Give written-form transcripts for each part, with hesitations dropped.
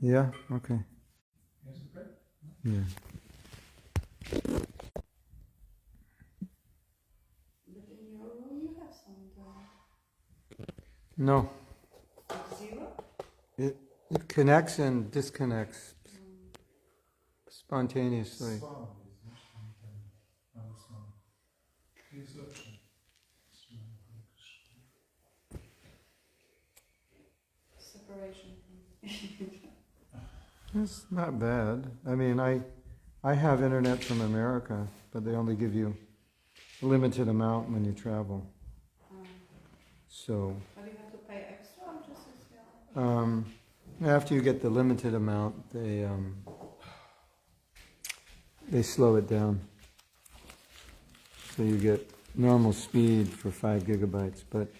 Yeah? Okay. Yeah. But in your room you have some No. zero? It connects and disconnects spontaneously. Separation. It's not bad. I mean, I have internet from America, but they only give you a limited amount when you travel. So. But you have to pay extra or just as After you get the limited amount, they slow it down. So you get normal speed for 5 gigabytes, but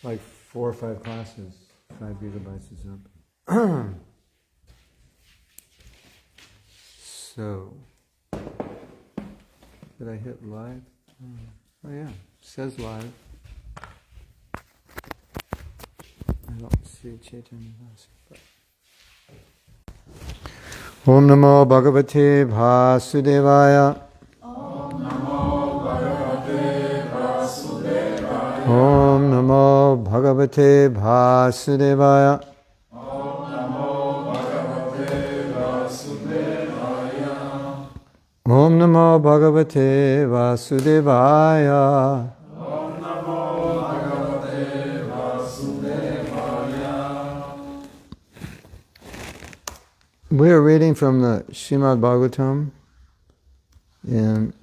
like 4 or 5 classes, 5 gigabytes is up. So, did I hit live? Oh yeah, it says live. I don't see Chaitanya Das. Om Namo Bhagavate Vasudevaya. Om Namo Bhagavate Vasudevaya. Om Namo Bhagavate Vasudevaya. Om Namo Bhagavate Vasudevaya. Om Namo Bhagavate Vasudevaya. Om Namo Bhagavate Vasudevaya. We are reading from the Srimad Bhagavatam, and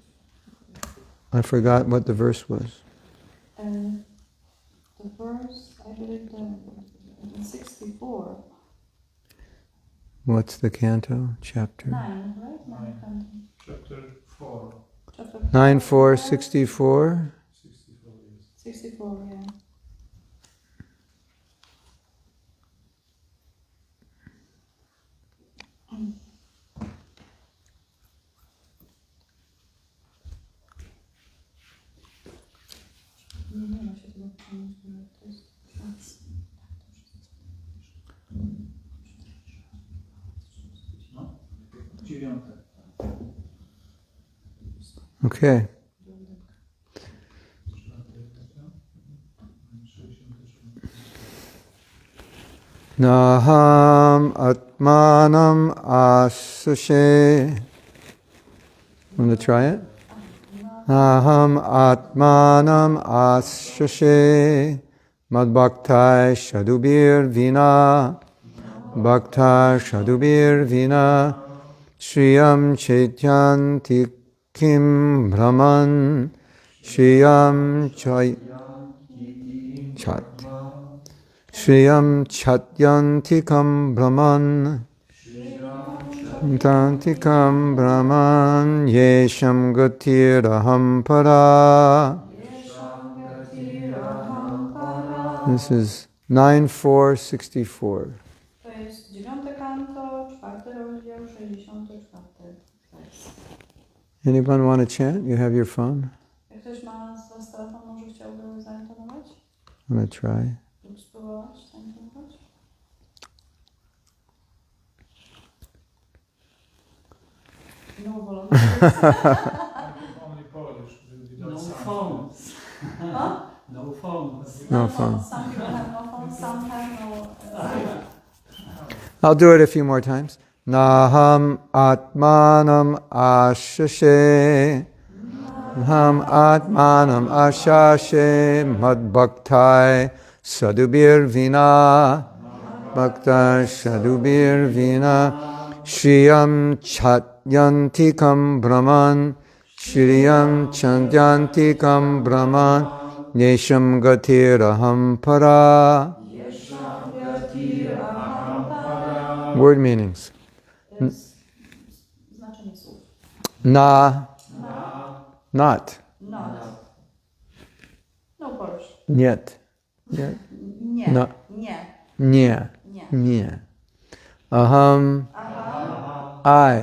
I forgot what the verse was. the verse, I believe, the 64. What's the canto? Chapter? 9, right? 9 canto. Chapter 4. Chapter 9, 4, 64. 64 years. 64, yeah. Nie ma się tego pomysłu, to jest No, 9. Okay. Naham atmanam asushe. Want to try it? Naham atmanam asushe. Madbhaktai shadubir vina. Bhakta shadubir vina. Shriyam chaityanti kim brahman. Shriyam chat. Shriyam chatyantikam brahman. Tantikam brahman. Yesham gatiraham para. This is 9.4.64. To jest 9 kanto, 4 rozdział, 64 wers. Anyone want to chant? You have your phone? Jak ktoś ma z was telefon, może chciałby zaintonować? Want to try? Lub spróbować zaintonować? No volunteers. Only Polish. No phones. Huh? No phones. No phone. Some people have no phone, some have no... I'll do it a few more times. Naham atmanam ashashe. Naham atmanam ashashe. Madbhaktai sadubir vina. Bhakta sadubir vina. Shriyam chatyantikam brahman. Shriyam chatyantikam brahman. Nesham gatiraham para. Word meanings. Znaczenie słów. Na. Not. Not. No Polish. Niet. Niet. Nie. No. Nie. Nie. Nie. Nie. Aham. Aha. I.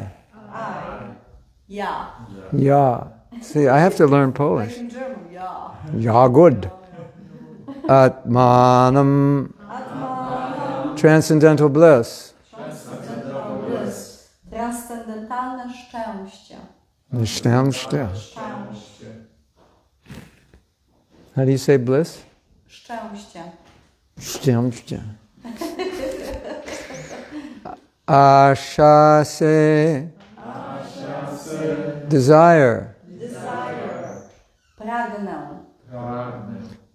Ja. Ja. See, I have to learn Polish. Like in German, ja. Ja, good. Atmanam. Atmanam. Transcendental bliss. zwane szczęście. Szczęście. Szczęście. How do you say bliss? Szczęście. Szczęście. Ashase. Desire. Pragnę.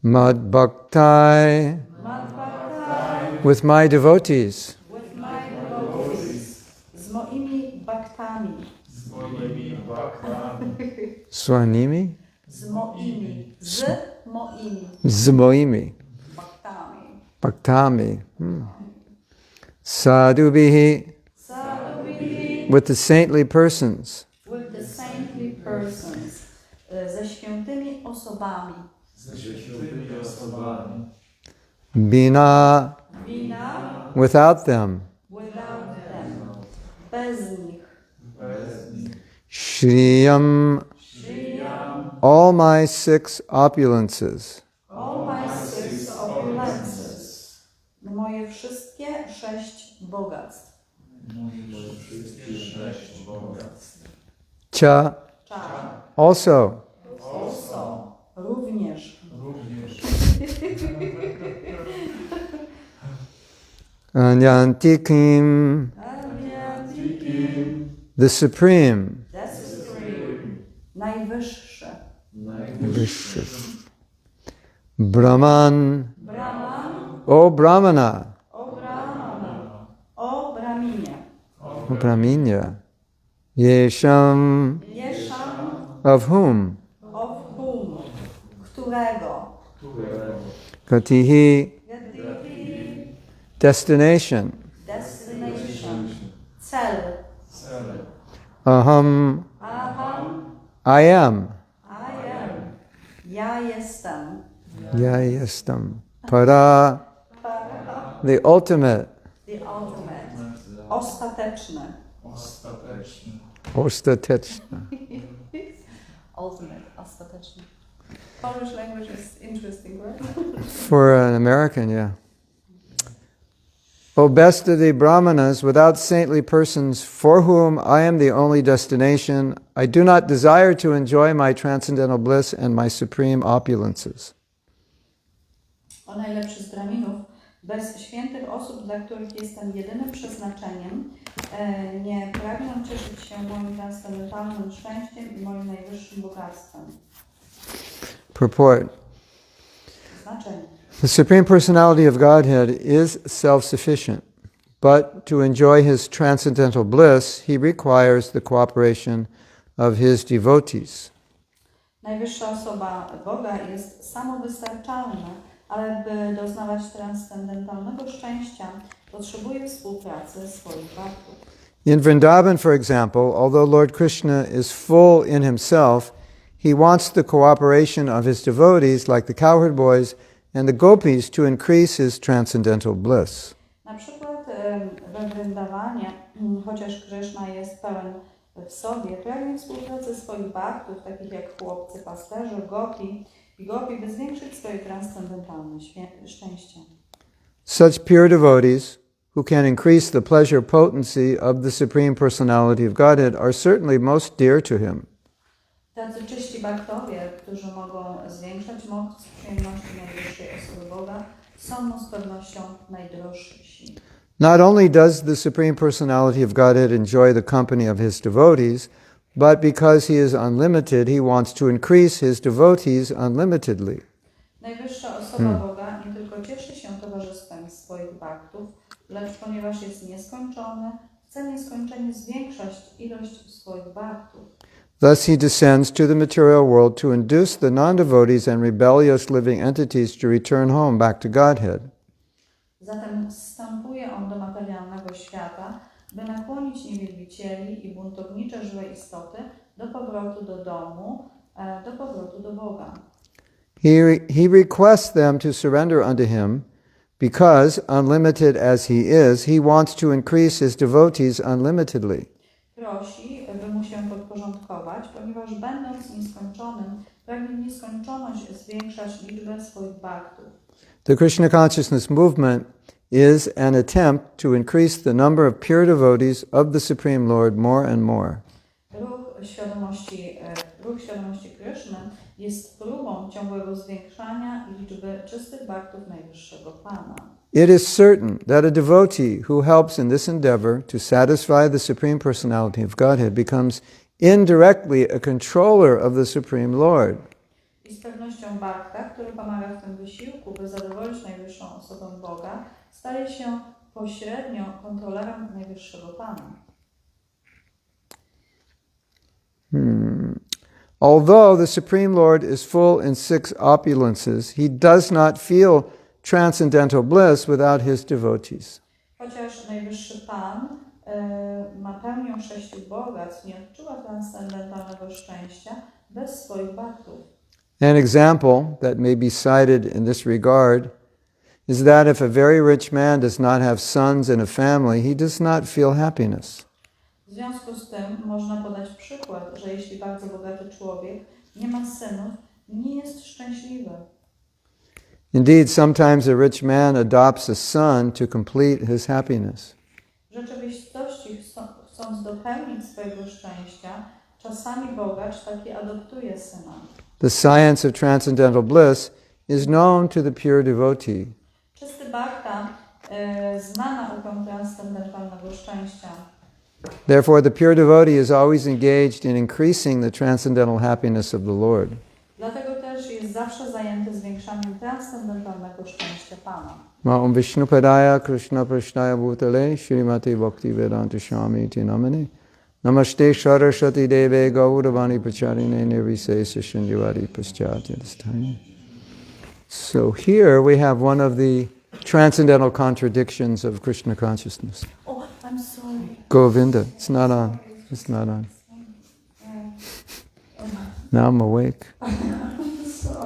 Mad bhaktai. With my devotees. With my devotees. Z moimi baktami. Swanimi? Z moimi. Z moimi. Baktami. Bhaktami. Sadhubihi. With the saintly persons. With the saintly persons. Ze świętymi osobami. Bina. Without them. Without them. Bez nich. Shriyam. All my 6 opulences. All my 6 opulences. Moje wszystkie 6 bogactw. Cha. Also. Również. Anyantikim. The Supreme. Najwyższe. Brahman. O Brahmana. O Brahminie. O Brahminya. Yesham. Of whom? Of whom. Którego. Gatihi. Destination. Cel. Aham. I am. Ja jestem. Ya yestam. Para. The ultimate. The ultimate. Ostateczny. Ostateczna. Ultimate. Ostateczny. Polish language is interesting, right? For an American, yeah. O best of the brāhmaṇas, without saintly persons, for whom I am the only destination, I do not desire to enjoy my transcendental bliss and my supreme opulences. O najlepszy z Brahminów, bez świętych osób, dla których jestem jedynym przeznaczeniem, nie pragnę cieszyć się moim transcendentalnym szczęściem i moim najwyższym bogactwem. Purport. Znaczenie. The Supreme Personality of Godhead is self-sufficient, but to enjoy His transcendental bliss, He requires the cooperation of His devotees. Najwyższa osoba Boga jest samowystarczalna, ale by doznawać transcendentalnego szczęścia, potrzebuje współpracy swoich bhaktów. In Vrindavan, for example, although Lord Krishna is full in Himself, He wants the cooperation of His devotees, like the cowherd boys and the gopis, to increase His transcendental bliss. Na przykład we Vrindawanie, chociaż Krishna jest pełen w sobie, pragnie współpracy swoich bhaktów, takich jak chłopcy, pasterze, gopi, by zwiększyć swoje transcendentalne szczęście. Such pure devotees, who can increase the pleasure potency of the Supreme Personality of Godhead, are certainly most dear to Him. Tacy czyści bhaktowie, którzy mogą zwiększać moc przyjemności najwyższej osoby Boga, są mu z pewnością najdrożsi. Not only does the Supreme Personality of Godhead enjoy the company of His devotees, but because He is unlimited, He wants to increase His devotees unlimitedly. Najwyższa osoba Boga nie tylko cieszy się towarzystwem swoich bhaktów, lecz ponieważ jest nieskończony, chce nieskończenie zwiększać ilość swoich bhaktów. Thus He descends to the material world to induce the non-devotees and rebellious living entities to return home back to Godhead. Zatem wstępuje On do materialnego świata, by nakłonić niewielbicieli i buntownicze żywe istoty do powrotu do domu, do powrotu do Boga. He requests them to surrender unto Him, because, unlimited as He is, He wants to increase His devotees unlimitedly. Prosi, by Mu się podporządkować, ponieważ będąc nieskończonym, pragnie w nieskończoność zwiększać liczbę swoich bhaktów. The Krishna consciousness movement is an attempt to increase the number of pure devotees of the Supreme Lord more and more. ruch świadomości Kryszny jest próbą ciągłego zwiększania liczby czystych bhaktów Najwyższego Pana. It is certain that a devotee who helps in this endeavor to satisfy the Supreme Personality of Godhead becomes indirectly a controller of the Supreme Lord. I z pewnością bhakta, który pomaga w tym wysiłku, by zadowolić najwyższą osobę Boga, staje się pośrednio kontrolerem Najwyższego Pana. Although the Supreme Lord is full in 6 opulences, he does not feel transcendental bliss without his devotees. Chociaż Najwyższy Pan ma pełnię 6 bogactw, nie odczuwa transcendentalnego szczęścia bez swoich bhaktów. An example that may be cited in this regard is that if a very rich man does not have sons and a family, he does not feel happiness. W związku z tym można podać przykład, że jeśli bardzo bogaty człowiek nie ma synów, nie jest szczęśliwy. Indeed, sometimes a rich man adopts a son to complete his happiness. W rzeczywistości, chcąc dopełnić swojego szczęścia, czasami bogacz taki adoptuje syna. The science of transcendental bliss is known to the pure devotee. Czysty bhakta zna naukę transcendentalnego szczęścia. Therefore, the pure devotee is always engaged in increasing the transcendental happiness of the Lord. Dlatego też jest zawsze zajęty zwiększaniem transcendentalnego szczęścia Pana. Om Vishnupadaya Krishna Prashnaya Bhutale Srimati Bhakti Vedanta Swami Iti Namane Namaste Saraswati Deve Gauravani Pacharine Nirvisesa Shinjivadi Paschatya. So here we have one of the transcendental contradictions of Krishna consciousness. Oh, I'm sorry. Govinda. It's not on. It's not on. Now I'm awake.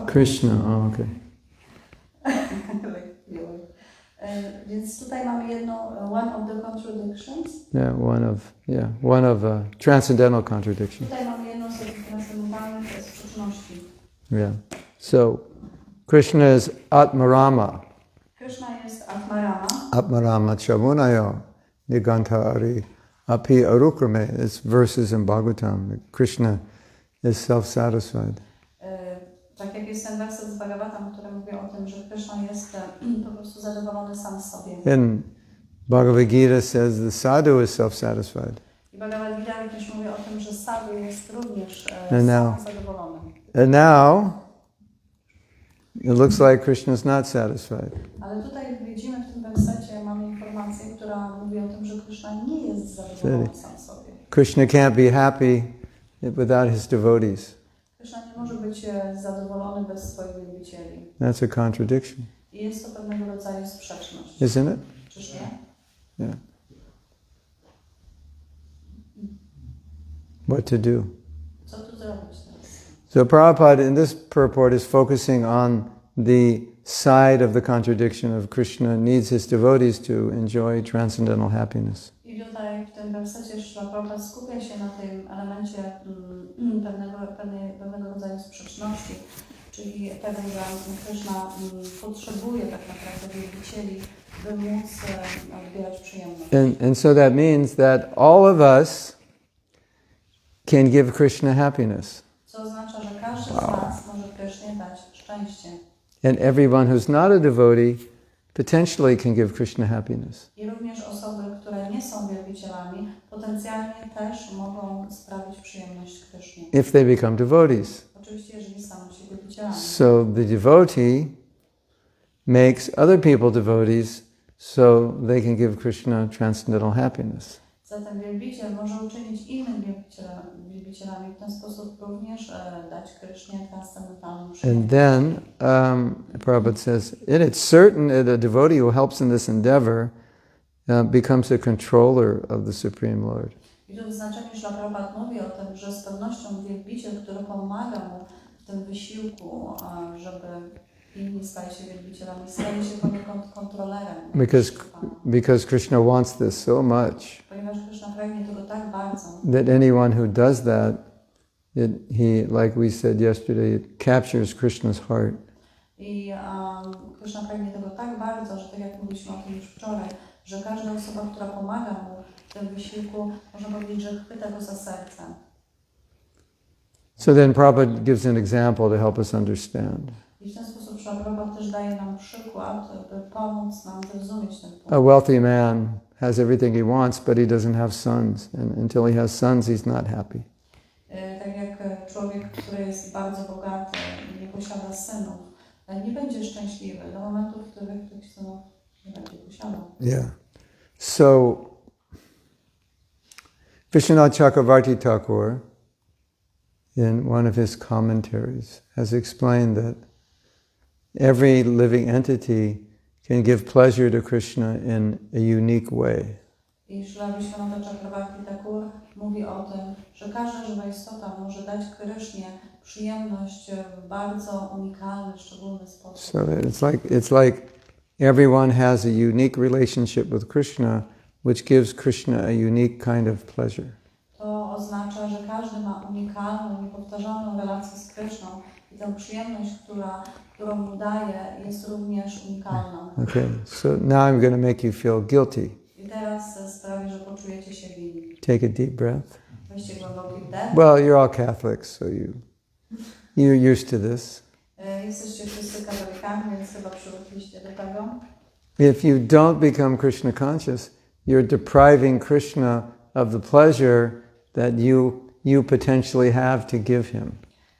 Krishna. Oh, okay. Więc tutaj mamy one of the contradictions. One of transcendental contradictions. Tutaj mamy jedną z takich transcendentalnych sprzeczności. Yeah. So, Krishna is Atmarama. Krishna jest Atmarama. Atmarama Chavunayo Nigantari Api Arukrame. It's verses in Bhagavatam. Krishna is self-satisfied. Tak jak jest ten werset z Bhagavatam, który mówi o tym, że Krishna jest po prostu zadowolony sam z sobie. And Bhagavad Gita says the sadhu is self-satisfied. I Bhagavad Gita również mówi o tym, że sadhu jest również now- sam zadowolony. And now, it looks like Krishna is not satisfied. Ale tutaj widzimy w tym wersecie, mamy informację, która mówi o tym, że Krishna nie jest zadowolony sam sobie. Krishna can't be happy without his devotees. Krishna nie może być zadowolony bez swoich wielbicieli. That's a contradiction, I jest to pewnego rodzaju sprzeczność. isn't it? Czyż nie? Yeah. What to do? Co tu zrobić teraz? So Prabhupada in this purport is focusing on the side of the contradiction of Krishna needs his devotees to enjoy transcendental happiness. I tutaj w tym wersecie Śrila Prabhupada skupia się na tym elemencie pewnego rodzaju sprzeczności, czyli tego, że Krishna potrzebuje tak naprawdę wielbicieli, by móc odbierać przyjemność. And so that means that all of us can give Krishna happiness. Co oznacza, że każdy z nas może Krishnie dać szczęście. And everyone who's not a devotee potentially can give Krishna happiness. I również osoby, które nie są wielbicielami, potencjalnie też mogą sprawić przyjemność Krishnie. If they become devotees. Oczywiście, jeżeli staną się wielbicielami. So the devotee makes other people devotees so they can give Krishna transcendental happiness. Zatem wielbiciel może uczynić innym wielbicielami, w ten sposób również dać Krysznie transcendentalną przyjemność. And then Prabhupada says, and it's certain that a devotee who helps in this endeavor becomes a controller of the Supreme Lord. I tu w znaczeniu Śrila Prabhupada mówi o tym, że z pewnością wielbiciel, który pomaga mu w tym wysiłku, żeby inni stali się wielbicielami, staje się poniekąd kontrolerem. Because Krishna wants this so much Ponieważ Krishna pragnie tego tak bardzo, that anyone who does that, he, like we said yesterday, it captures Krishna's heart. I Krishna pragnie tego tak bardzo, że tak jak mówiliśmy o tym już wczoraj, że każda osoba, która pomaga mu w tym wysiłku, można powiedzieć, że chwyta go za serce. So then Prabhupada gives an example to help us understand. I w ten sposób Prabhupada też daje nam przykład, by pomóc nam zrozumieć ten punkt. A wealthy man has everything he wants, but he doesn't have sons. And until he has sons, he's not happy. Tak jak człowiek, który jest bardzo bogaty i nie posiada synów, nie będzie szczęśliwy do momentu, w których tych synów nie będzie posiadał. Yeah. So, Vishwanath Chakravarti Thakur, in one of his commentaries, has explained that every living entity can give pleasure to Krishna in a unique way. I Śrila Vishwanath Chakravarti Thakur mówi o tym, że każda żywa istota może dać Krysznie przyjemność w bardzo unikalny, szczególny sposób. So it's like everyone has a unique relationship with Krishna, which gives Krishna a unique kind of pleasure. To oznacza, że każdy ma unikalną, niepowtarzalną relację z Kryszną i tę przyjemność, którą mu daje, jest również unikalna. Okay, so now I'm going to make you feel guilty. I teraz sprawi, że poczujecie się winni. Take a deep breath. Weźcie głęboki wdech. Well, you're all Catholics, so you're used to this. Jesteście wszyscy katolikami, więc chyba przywykliście do tego. If you don't become Krishna conscious, you're depriving Krishna of the pleasure that you potentially have to give him.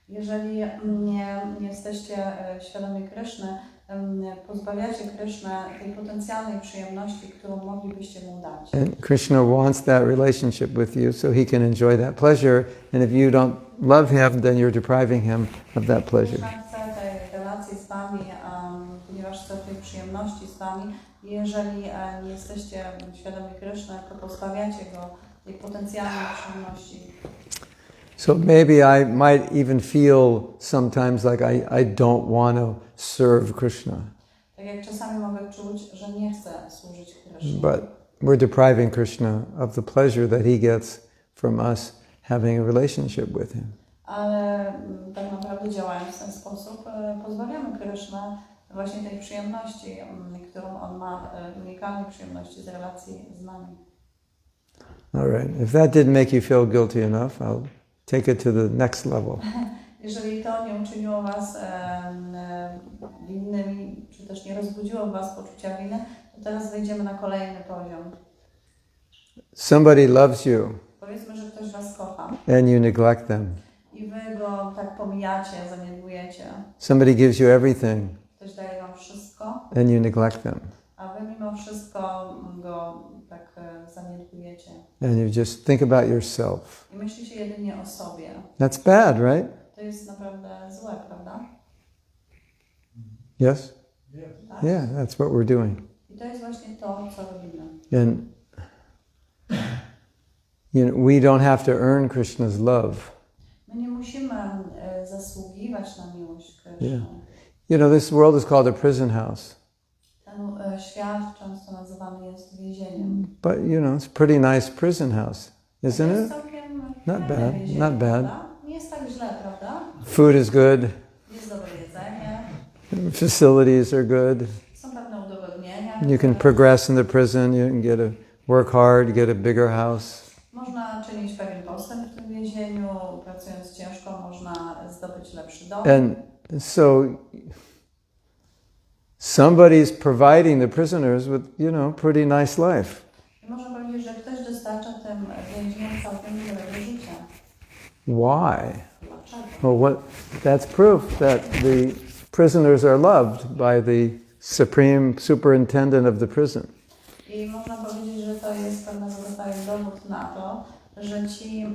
Jeżeli nie jesteście świadomi Kryszny, pozbawiacie Krysznę tej potencjalnej przyjemności, którą moglibyście mu dać. And Krishna wants that relationship with you so he can enjoy that pleasure. And if you don't love him, then you're depriving him of that pleasure. Kryszna chce tej relacji z wami, ponieważ chce tej przyjemności z wami. Jeżeli nie jesteście świadomi Kryszny, to pozbawiacie go tej potencjalnej przyjemności. So maybe I might even feel sometimes like I don't want to serve Krishna. Tak jak czasami mogę czuć, że nie chcę służyć Krysznie. But we're depriving Krishna of the pleasure that he gets from us having a relationship with him. Ale tak naprawdę działając w ten sposób pozbawiamy Krysznę właśnie tej przyjemności, którą on ma, unikalnej przyjemności z relacji z nami. All right. If that didn't make you feel guilty enough, I'll take it to the next level. Jeżeli to nie uczyniło was winnymi, czy też nie rozbudziło w was poczucia winy, to teraz wejdziemy na kolejny poziom. Somebody loves you Powiedzmy, że ktoś was kocha and you neglect them. i wy go tak pomijacie, zaniedbujecie. Somebody gives you everything Ktoś daje wam wszystko, and you neglect them. a wy mimo wszystko go tak zaniedbujecie. And you just think about yourself. I myślicie jedynie o sobie. That's bad, right? To jest naprawdę złe, prawda? Yes? Tak? Yeah, that's what we're doing. I to jest właśnie to, co robimy. And we don't have to earn Krishna's love. My nie musimy zasługiwać na miłość Kryszny. Yeah. This world is called a prison house. Ten świat często nazywany jest więzieniem. But, it's a pretty nice prison house, isn't it? Not bad, not bad. Nie jest tak źle, prawda? Food is good. Jest dobre jedzenie. Facilities are good. Są pewne udogodnienia. You can progress in the prison. You can work hard, get a bigger house. Można czynić pewien postęp w tym więzieniu. Pracując ciężko można zdobyć lepszy dom. And so somebody's providing the prisoners with, pretty nice life. I można powiedzieć, że ktoś dostarcza tym więźniom całkiem miłego życia. Why? Dlaczego? Well, that's proof that the prisoners are loved by the supreme superintendent of the prison. I można powiedzieć, że to jest pewnego rodzaju dowód na to, że ci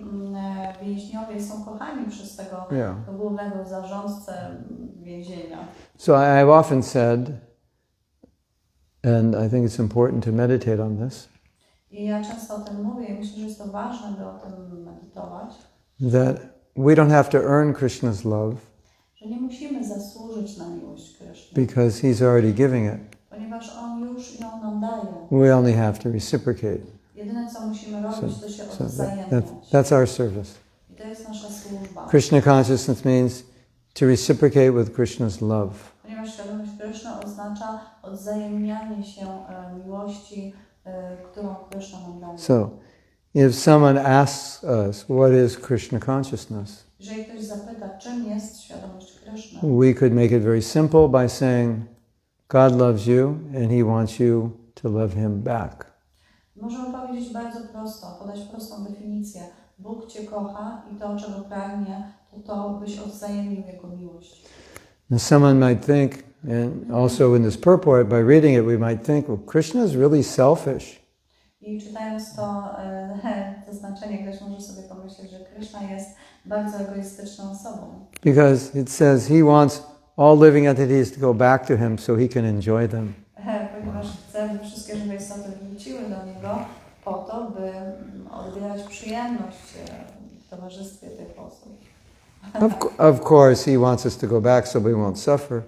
więźniowie są kochani przez tego głównego zarządcę więzienia. So I've often said, and I think it's important to meditate on this, I ja często o tym mówię i myślę, że jest to ważne, by o tym medytować, that we don't have to earn Krishna's love że nie musimy zasłużyć na miłość Kryszny, because he's already giving it. ponieważ on już ją nam daje. We only have to reciprocate. Jedyne, co musimy robić, to się So odwzajemniać. that's our service. I to jest nasza służba. Krishna consciousness means to reciprocate with Krishna's love. Ponieważ świadomość Kryszny oznacza odwzajemnianie się miłości, którą Kryszna nam daje. So, if someone asks us, what is Krishna consciousness? Jeżeli ktoś zapyta, czym jest świadomość Kryszny, we could make it very simple by saying, God loves you and He wants you to love Him back. możemy powiedzieć bardzo prosto, podać prostą definicję. Bóg Cię kocha i to, czego pragnie, to byś odwzajemnił Jego miłość. And someone might think, and also in this purport, by reading it, we might think, well, Krishna is really selfish. I czytając to znaczenie, ktoś może sobie pomyśleć, że Kryszna jest bardzo egoistyczną osobą. Because it says He wants all living entities to go back to Him so He can enjoy them. Ponieważ chce, by wszystkie żywe istoty wróciły do Niego po to, by odbierać przyjemność w towarzystwie tych osób. Of course, He wants us to go back so we won't suffer.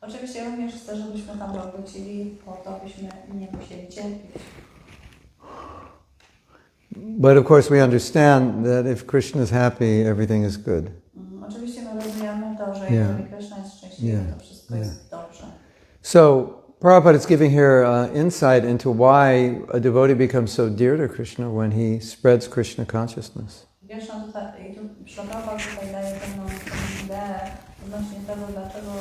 Oczywiście również chce, żebyśmy tam wrócili po to, byśmy nie musieli cierpieć. But of course we understand that if Krishna is happy, everything is good. Oczywiście my rozumiemy to, że jeżeli Krishna jest szczęśliwy, to wszystko jest dobrze. So Prabhupada is giving here insight into why a devotee becomes so dear to Krishna when he spreads Krishna consciousness. Krishna tutaj daje pewną ideę odnośnie tego, dlaczego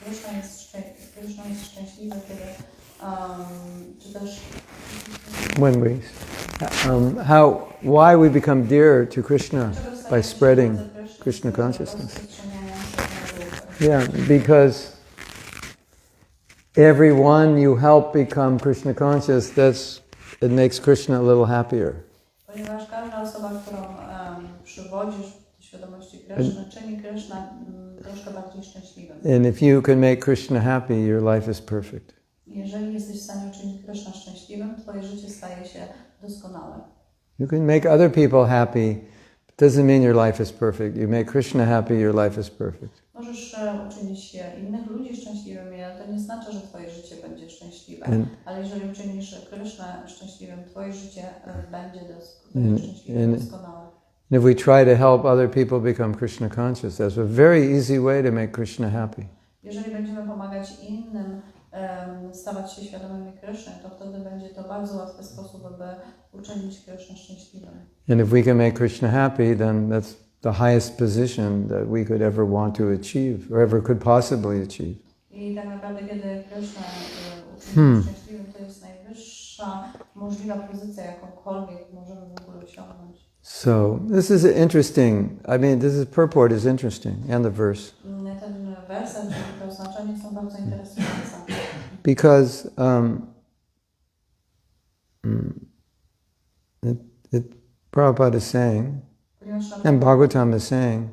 Krishna jest szczęśliwy, kiedy czy też When we, why we become dear to Krishna by spreading Krishna consciousness. Yeah, because everyone you help become Krishna conscious, it makes Krishna a little happier. Ponieważ każda osoba, którą przywodzisz do świadomości Kryszny, czyni Kryszna troszkę bardziej szczęśliwym. And if you can make Krishna happy, your life is perfect. Jeżeli jesteś w stanie uczynić Kryszna szczęśliwym, twoje życie staje się doskonałe. You can make other people happy, it doesn't mean your life is perfect. You make Krishna happy, your life is perfect. Możesz uczynić innych ludzi szczęśliwymi, ale to nie znaczy, że twoje życie będzie szczęśliwe. Ale jeżeli uczynisz Krysznę szczęśliwym, twoje życie będzie szczęśliwe, doskonałe. And if we try to help other people become Krishna conscious, that's a very easy way to make Krishna happy. Jeżeli będziemy pomagać innym stawać się świadomymi Kryszny, to wtedy będzie to bardzo łatwy sposób, aby uczynić Krysznę szczęśliwym. And if we can make Krishna happy, then that's the highest position that we could ever want to achieve, or ever could possibly achieve. I tak naprawdę, kiedy Krysznę uczynić szczęśliwym, to jest najwyższa możliwa pozycja, jakąkolwiek możemy w ogóle osiągnąć. So this is interesting. I mean, this purport is interesting, and the verse. Ten werset, czyli to oznaczenie są bardzo interesujące. Because Prabhupada is saying, and Bhagavatam is saying,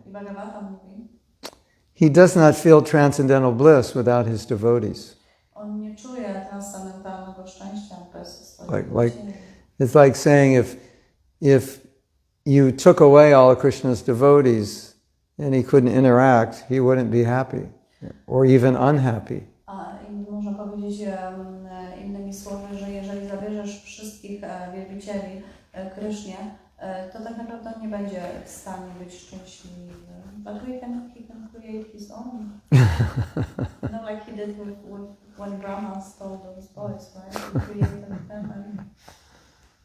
he does not feel transcendental bliss without his devotees. On nie czuje transcendentalnego szczęścia bez swoich It's like saying if you took away all of Krishna's devotees and he couldn't interact, he wouldn't be happy or even unhappy. Można powiedzieć innymi słowy, że jeżeli zabierzesz wszystkich wielbicieli Krysznie, to tak naprawdę on nie będzie w stanie być szczęśliwy. But he can create his own. Like he did when brāhmaṇas told those boys, right? He created them.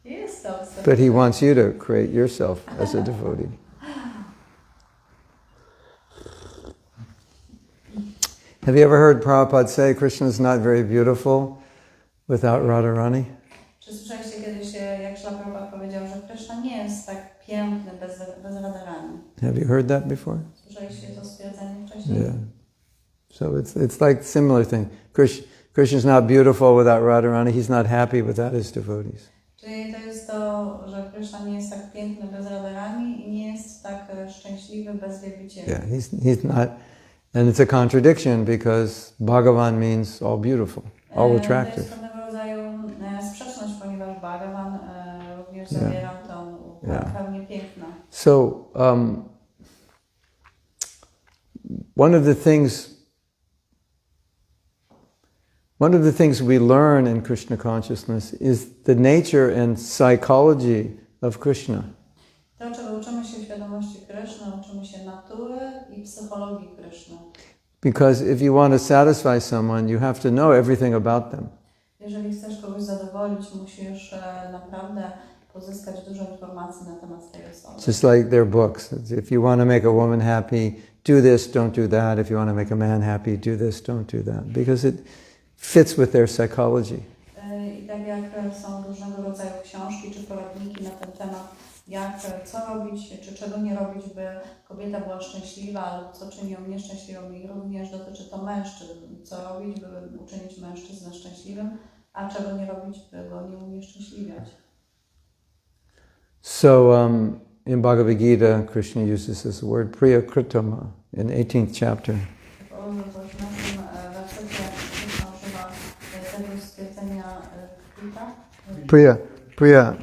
He is self-sufficient. But he wants you to create yourself as a devotee. Have you ever heard Prabhupada say Krishna is not very beautiful without Radharani? Czy słyszeliście kiedyś, jak Śrīla Prabhupada powiedział, że Krishna nie jest tak piękny bez Radharani? Have you heard that before? Słyszeliście to stwierdzenie wcześniej? Yeah. So it's like similar thing. Krishna's not beautiful without Radharani. He's not happy without his devotees. Czyli to jest to, że Krishna nie jest tak piękny bez Radharani i nie jest tak szczęśliwy bez wielbicieli. Yeah, he's not, and it's a contradiction because Bhagavan means all beautiful, all attractive. To jest pewnego rodzaju sprzeczność, ponieważ Bhagavan również zawiera tą pełnię piękna. So one of the things we learn in Krishna consciousness is the nature and psychology of Krishna. To, czego uczymy się w świadomości Kryszny, uczymy się natury i psychologii Kryszny. Because if you want to satisfy someone, you have to know everything about them. Jeżeli chcesz kogoś zadowolić, musisz naprawdę pozyskać dużo informacji na temat tej osoby. Just like their books. If you want to make a woman happy, do this, don't do that. If you want to make a man happy, do this, don't do that. Because it fits with their psychology. I tak jak są różnego rodzaju książki czy poradniki na ten temat, co robić, czy czego nie robić, by kobieta była szczęśliwa, lub co czyni ją nieszczęśliwą, i również dotyczy to mężczyzn. Co robić, by uczynić mężczyznę szczęśliwym, a czego nie robić, by go nie unieszczęśliwiać. So in Bhagavad Gita, Krishna uses this word priyakritama in 18th chapter. Priya,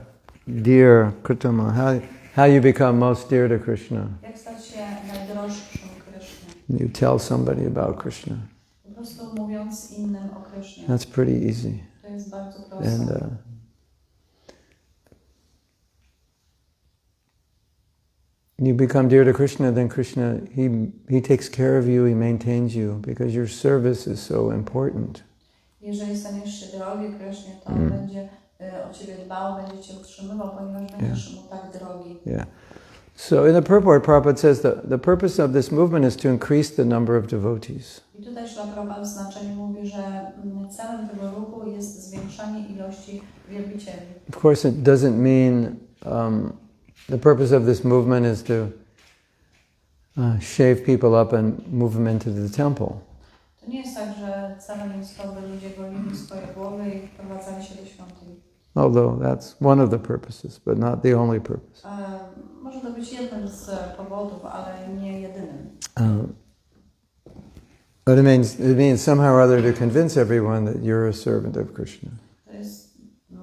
dear Kritama, how you become most dear to Krishna. Jak stać się najdroższym Krishnie? You tell somebody about Krishna. Po prostu mówiąc innym o Krishnie. That's pretty easy. To jest bardzo proste. And you become dear to Krishna, then Krishna, he takes care of you, he maintains you, because your service is so important. Jeżeli staniesz się drogi Krishnie, to on będzie o ciebie dbał, będzie cię utrzymywał, ponieważ będziesz mu tak drogi. Yeah. So in the purport, Prabhupada says the purpose of this movement is to increase the number of devotees. I tutaj Śrīla Prabhupada w znaczeniu mówi, że celem tego ruchu jest zwiększanie ilości wielbicieli. Of course, it doesn't mean the purpose of this movement is to shave people up and move them into the temple. To nie jest tak, że celem jest to, by ludzie golili swoje głowy i wprowadzali się do świątyni. Although that's one of the purposes, but not the only purpose. Może to być jednym z powodów, ale nie jedynym. But it means somehow or other to convince everyone that you're a servant of Krishna. To jest,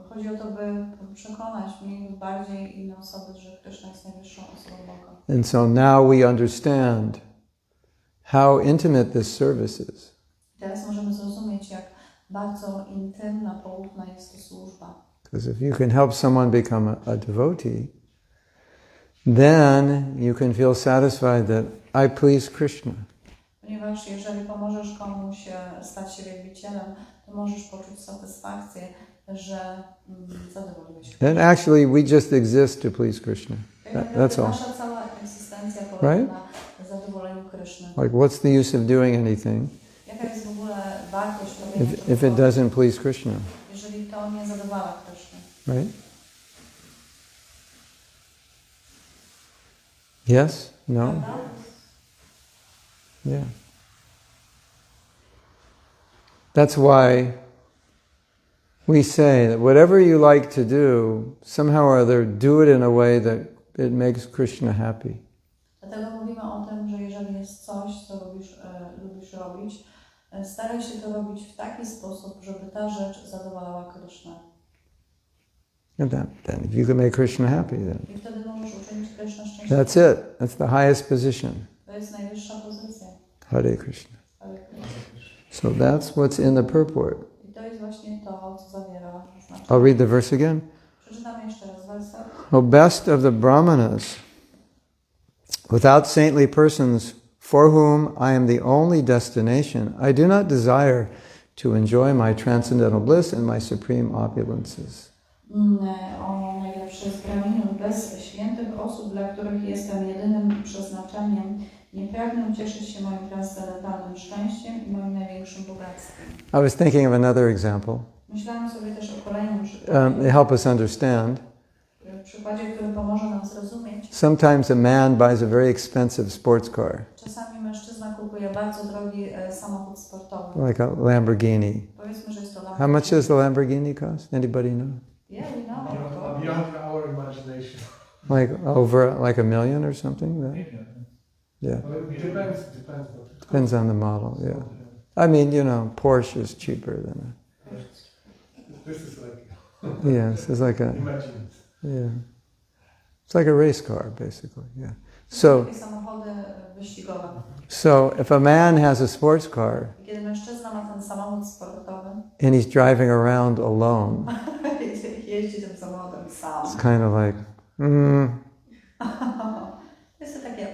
chodzi o to, by przekonać mniej lub bardziej inne osoby, że Krishna jest najwyższą osobą Boga. And so now we understand how intimate this service is. Teraz możemy zrozumieć, jak bardzo intymna, poufna jest to służba. Because if you can help someone become a devotee, then you can feel satisfied that I please Krishna. Ponieważ jeżeli pomożesz komuś stać się wielbicielem, to możesz poczuć satysfakcję, że zadowoliłeś. And actually we just exist to please Krishna. That's all. Nasza cała egzystencja polega na zadowoleniu Kryszny. Like what's the use of doing anything Jaka jest w ogóle wartość robienia if it doesn't please Krishna? jeżeli to nie zadowala Kryszny? Right? Yes? No? Yeah. That's why we say that whatever you like to do, somehow or other, do it in a way that it makes Krishna happy. Dlatego mówimy o tym, że jeżeli jest coś, co lubisz robić, staraj się to robić w taki sposób, żeby ta rzecz zadowalała Krysznę. And then if you can make Krishna happy, then I wtedy możesz uczynić Krysznę szczęśliwym. that's it. That's the highest position. To jest najwyższa pozycja. Hare Krishna. Ale So that's what's in the purport. I to jest właśnie to, co zawiera znaczenie. I'll read the verse again. Przeczytam jeszcze raz werset. O best of the brāhmaṇas, without saintly persons for whom I am the only destination, I do not desire to enjoy my transcendental bliss and my supreme opulences. O najlepszy z brāhmaṇów, bez świętych osób, dla których jestem jedynym przeznaczeniem, nie pragnę cieszyć się moim transcendentalnym szczęściem i moim największym bogactwem. I was thinking of another example Myślałam sobie też o kolejnym przykładzie, to help us understand. który pomoże nam zrozumieć. Sometimes a man buys a very expensive sports car, Czasami mężczyzna kupuje bardzo drogi samochód sportowy. like a Lamborghini. Powiedzmy, że jest to Lamborghini. How much does the Lamborghini cost? Anybody know? Yeah, we know. Beyond our imagination. Like over like $1 million or something? Yeah, Well, it depends. depends on the model. Yeah, I mean, you know, Porsche is cheaper than This is like yes, it's like a imagine it. yeah, it's like a race car basically. Yeah. So Takie samochody wyścigowe. if a man has a sports car Kiedy mężczyzna ma ten samochód sportowy, and he's driving around alone, jeździ tym samochodem sam. it's kind of like Jest to takie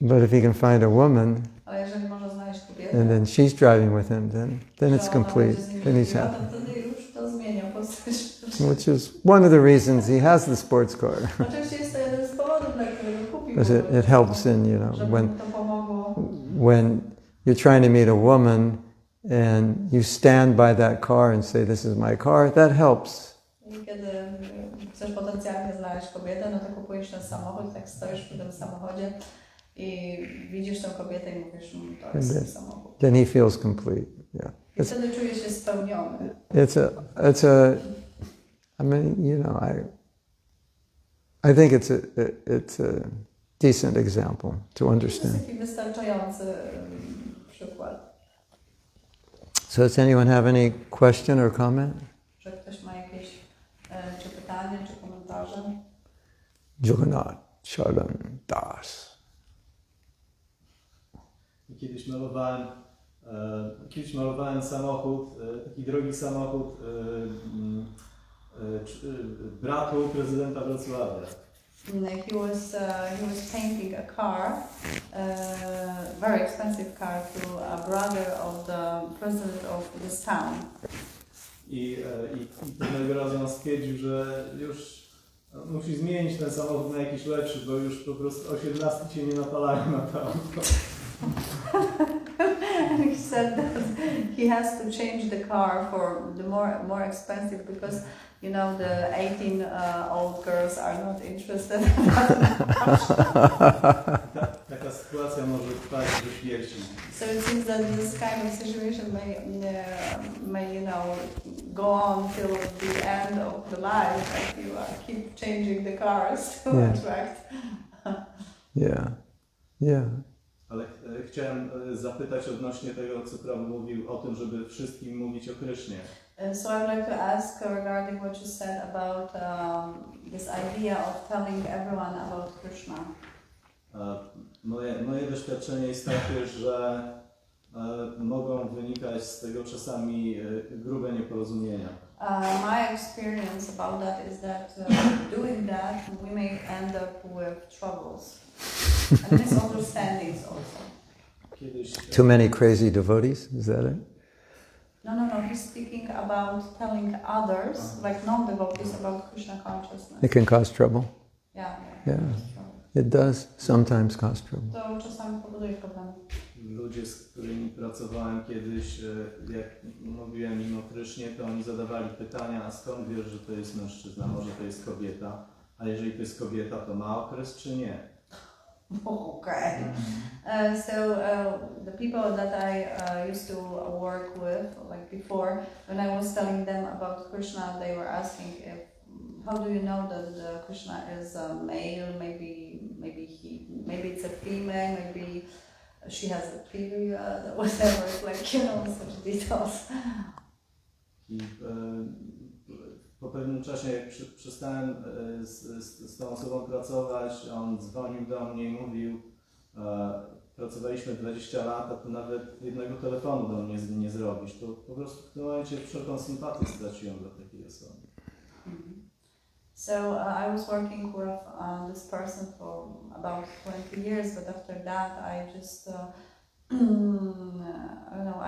But if he can find a woman ale jeżeli może znaleźć kobietę, and then she's driving with him, then it's że ona complete. będzie z nim Then he's jeździła, happy. to wtedy już to zmienia postać which is one of the reasons he has the sports car. Oczywiście jest to jeden z powodów, dla którego kupił. Because it helps in, żeby mu to pomogło. when you're trying to meet a woman and you stand by that car and say, this is my car, that helps. I kiedy chcesz potencjalnie znaleźć kobietę, no to kupujesz ten samochód, tak stoisz przy tym samochodzie i widzisz tę kobietę i mówisz, to jest ten samochód. Then he feels complete. Yeah. I wtedy czujesz się spełniony. I mean, I think it's a decent example to To understand. jest taki wystarczający przykład. So does anyone have any question or comment? Że ktoś ma jakieś czy pytanie, czy komentarze? Jagannath Charan Das. Kiedyś malowałem samochód, taki drogi samochód bratu prezydenta Wrocławia. He was painting a car, very expensive car, to a brother of the president of this town. I pewnego razu on stwierdził, że już musi zmienić ten samochód na jakiś lepszy, bo już po prostu 18 cię nie napalają na to auto. He said that he has to change the car for the more expensive because the 18 old girls are not interested. Taka sytuacja może trwać do śmierci. So it seems that this kind of situation may go on till the end of the life, if you keep changing the cars to attract. Yeah. Ale chciałem zapytać odnośnie tego, co Prabhu mówił o tym, żeby wszystkim mówić o Krysznie. So I'd like to ask regarding what you said about this idea of telling everyone about Krishna. Moje doświadczenie jest takie, że mogą wynikać z tego czasami grube nieporozumienia. My experience about that is that doing that we may end up with troubles and misunderstandings also. Too many crazy devotees, is that it? No. He's speaking about telling others, like non-devotees, about Krishna consciousness. It can cause trouble. Yeah. It does sometimes cause trouble. To czasami powoduje problemy. Ludzie, z którymi pracowałem kiedyś, jak mówiłem im o Krysznie, to oni zadawali pytania, a skąd wiesz, że to jest mężczyzna, może to jest kobieta, a jeżeli to jest kobieta, to ma okres czy nie? Okay. The people that I used to work with, like before, when I was telling them about Krishna, they were asking how do you know that Krishna is a male? Maybe it's a female. Maybe she has a period. Whatever. It's like such details. I po pewnym czasie, jak przestałem z tą osobą pracować, on dzwonił do mnie i mówił, pracowaliśmy 20 lat, a tu nawet jednego telefonu do mnie nie zrobisz. To po prostu w tym momencie wszelką sympatię straciłem do takiej osoby. So I was working with this person for about 20 years, but after that I just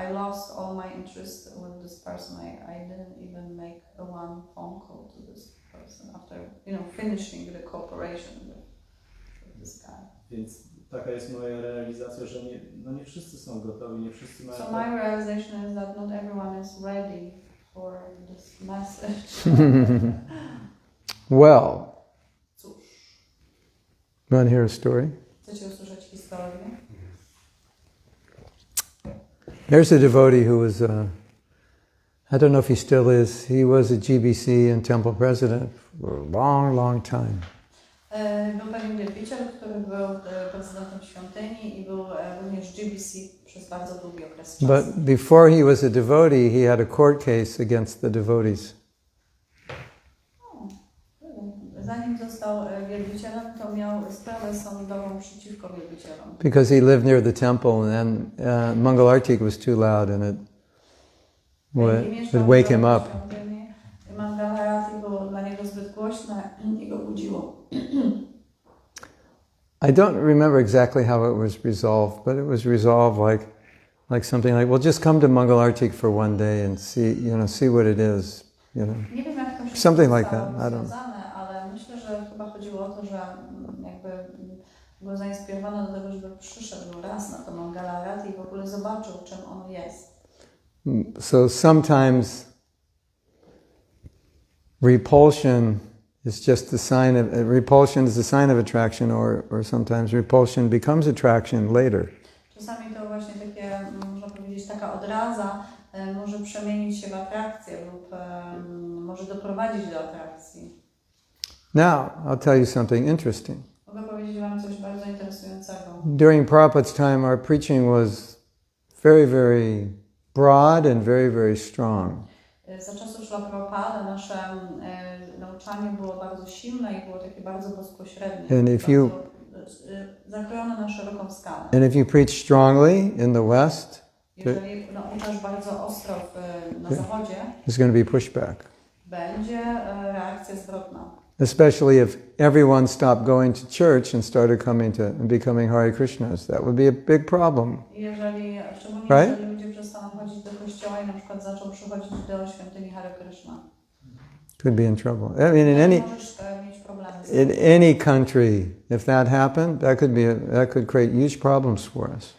I lost all my interest with this person. I didn't even make one phone call to this person after finishing the cooperation with this guy. Więc taka jest moja realizacja, że nie wszyscy są gotowi, nie wszyscy mają. So my realization is that not everyone is ready for this message. Well, Cóż. You want to hear a story? Chcecie usłyszeć historię? There's a devotee who was, I don't know if he still is, he was a GBC and temple president for a long, long time. Był pewien wielbiciel, który był prezydentem świątyni i był również GBC przez bardzo długi okres czasu. But before he was a devotee, he had a court case against the devotees. Zanim został wielbicielem, to miał sprawę sądową przeciwko wielbicielom. Because he lived near the temple and Mangalartik was too loud and it would wake him up. Mangalarati było dla niego zbyt głośne i go budziło. I don't remember exactly how it was resolved, but it was resolved like something like, well, just come to Mangalartik for one day and see what it is, Nie wiem, jak to się Something like zostało that, I don't know. rozwiązane, ale myślę, że chyba chodziło o to, że jakby go zainspirowano do tego, żeby przyszedł raz na tą Mangalarati i w ogóle zobaczył, czym on jest. So sometimes repulsion is just the sign of repulsion is the sign of attraction, or sometimes repulsion becomes attraction later. Czasami to właśnie takie, można powiedzieć, taka odraza może przemienić się w atrakcję lub może doprowadzić do atrakcji. Now, I'll tell you something interesting. Mogę powiedzieć Wam coś bardzo interesującego. During Prabhupada's time, our preaching was very, very broad and very, very strong. Za czasów Śrila Prabhupada nasze nauczanie było bardzo silne i było takie bardzo bezpośrednie. And if you zakrojone na szeroką skalę. And if you preach strongly in the West, jeżeli nauczasz bardzo ostro na zachodzie, there's going to be pushback. Będzie reakcja zwrotna. Especially if everyone stopped going to church and started coming to and becoming Hare Krishnas, that would be a big problem. Jeżeli, szczególnie Right? jeżeli ludzie przestaną chodzić do kościoła i na przykład zaczą przychodzić do świątyni Hare Krishna. Could be in trouble. I mean, Możesz mieć problemy z tym. in any country, if that happened, that could create huge problems for us.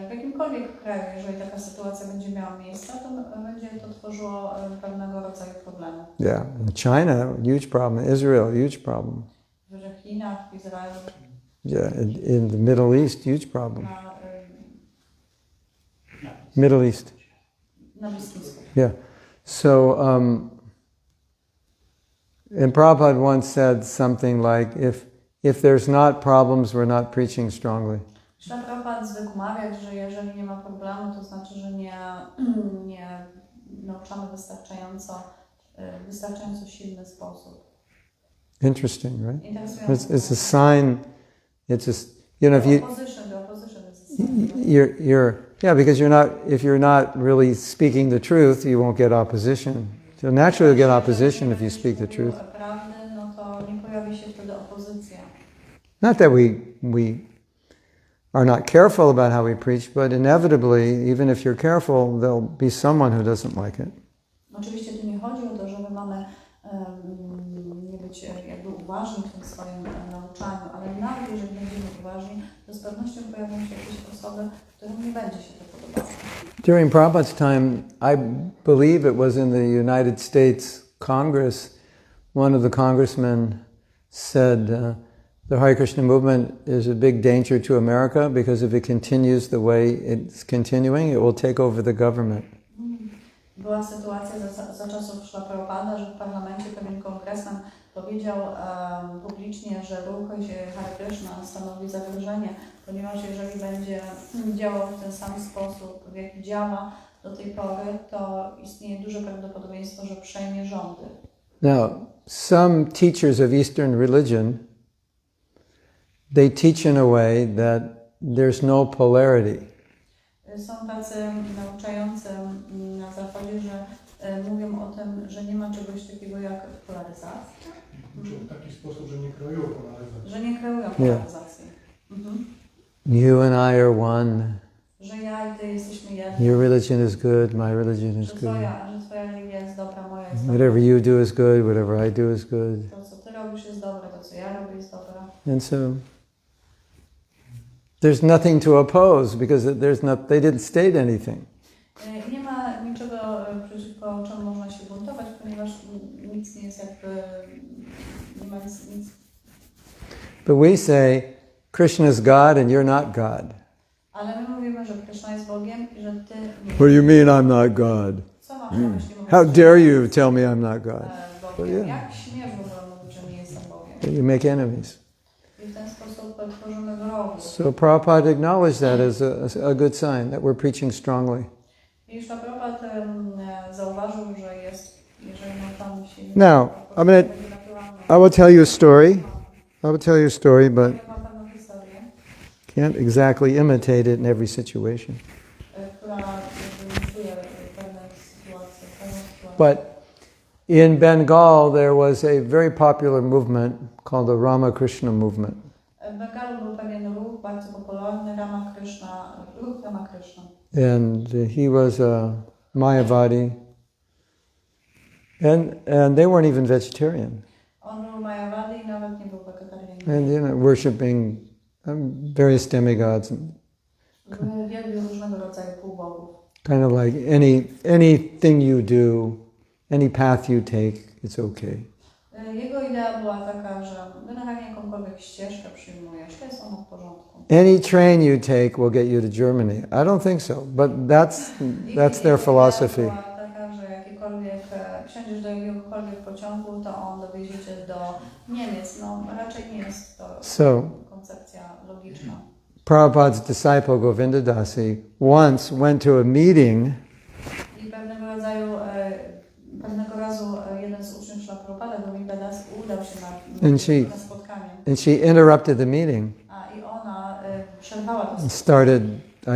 W jakimkolwiek kraju, jeżeli taka sytuacja będzie miała miejsce, to będzie to tworzyło pewnego rodzaju problemy. Yeah, in China, huge problem. Israel, huge problem. W Chinach, w Izraelu, Yeah, in the Middle East, huge problem. na Middle East. Bliskim Wschodzie. Yeah. So, and Prabhupada once said something like, if there's not problems, we're not preaching strongly. Śrila Prabhupada zwykł mawiać, że jeżeli nie ma problemu, to znaczy, że nie nauczamy wystarczająco silny sposób. Interesting, right? Interesujące. It's a sign. It's a, you know, if you The opposition is a sign. yeah, because if you're not really speaking the truth, you won't get opposition. So naturally, you'll get opposition if you speak the truth. Prawdy, no to nie pojawi się wtedy opozycja. Not that we are not careful about how we preach, but inevitably, even if you're careful, there'll be someone who doesn't like it. Oczywiście tu nie chodzi o to, że my mamy nie być jakby uważni w tym swoim nauczaniu, ale nawet jeżeli będziemy uważni, to z pewnością pojawią się jakieś osoby, którym nie będzie się to podobało. During Prabhupada's time, I believe it was in the United States Congress, one of the congressmen said, the Hare Krishna movement is a big danger to America because if it continues the way it's continuing, it will take over the government. Była sytuacja za czasów Śrila Prabhupada, że w parlamencie pewien kongresmen powiedział publicznie, że ruch Hare Krishna stanowi zagrożenie, ponieważ jeżeli będzie działał w ten sam sposób, w jaki działa do tej pory, to istnieje duże prawdopodobieństwo, że przejmie rządy. Now, some teachers of Eastern religion, they teach in a way that there's no polarity. Są tacy nauczający na zachodzie, że mówią o tym, że nie ma czegoś takiego jak polaryzacja. W taki sposób, że nie kreują polaryzacji. Że nie kreują polaryzacji. You and I are one. Że ja i ty jesteśmy jedni. Your religion is good, my religion is Że good. twoja religia jest dobra, moja jest dobra. Whatever you do is good, whatever I do is good. To, co ty robisz jest dobre, to, co ja robię jest dobre. And so there's nothing to oppose because they didn't state anything. Nie ma niczego, przeciwko czemu można się buntować, ponieważ nic nie jest jakby, nie ma nic. But we say Krishna is God and you're not God. Ale my mówimy, że Krishna jest Bogiem i że ty nie. What do you mean I'm not God? Co masz na myśli? How dare you tell me I'm not God? Bogiem. Jak śmiesz w ogóle mówić, że nie jestem Bogiem? You make enemies. I w ten sposób tworzymy wrogów. So Prabhupada acknowledged that as a good sign, that we're preaching strongly. I Śrila Prabhupada zauważył, że jest, jeżeli nauczamy się... Now, I will tell you a story. I will tell you a story, but can't exactly imitate it in every situation. But in Bengal, there was a very popular movement called the Ramakrishna movement. W Bengalu był pewien ruch bardzo popularny, ruch Ramakrishna. And he was a Mayavadi. And they weren't even vegetarian. On był Mayavadi i nawet nie był wegetarianinem. And worshipping various demigods. Wielbił różnego rodzaju półbogów. Kind of like anything you do, any path you take, it's okay. Jego idea była taka, że generalnie jakąkolwiek ścieżkę przyjmujesz, to jest ona w porządku. Any train you take will get you to Germany. I don't think so, but that's their philosophy. Była taka, że jakiekolwiek wsiądziesz do jakiegokolwiek pociągu, to on dowiezie cię do Niemiec. No raczej nie jest to koncepcja logiczna. Prabhupada's disciple Govinda Dasi once went to a meeting. I pewnego razu jeden z uczniów Śrīla Prabhupada, Govinda Das, udał się na spotkanie. And she interrupted the meeting. I ona przerwała to spotkanie. Started,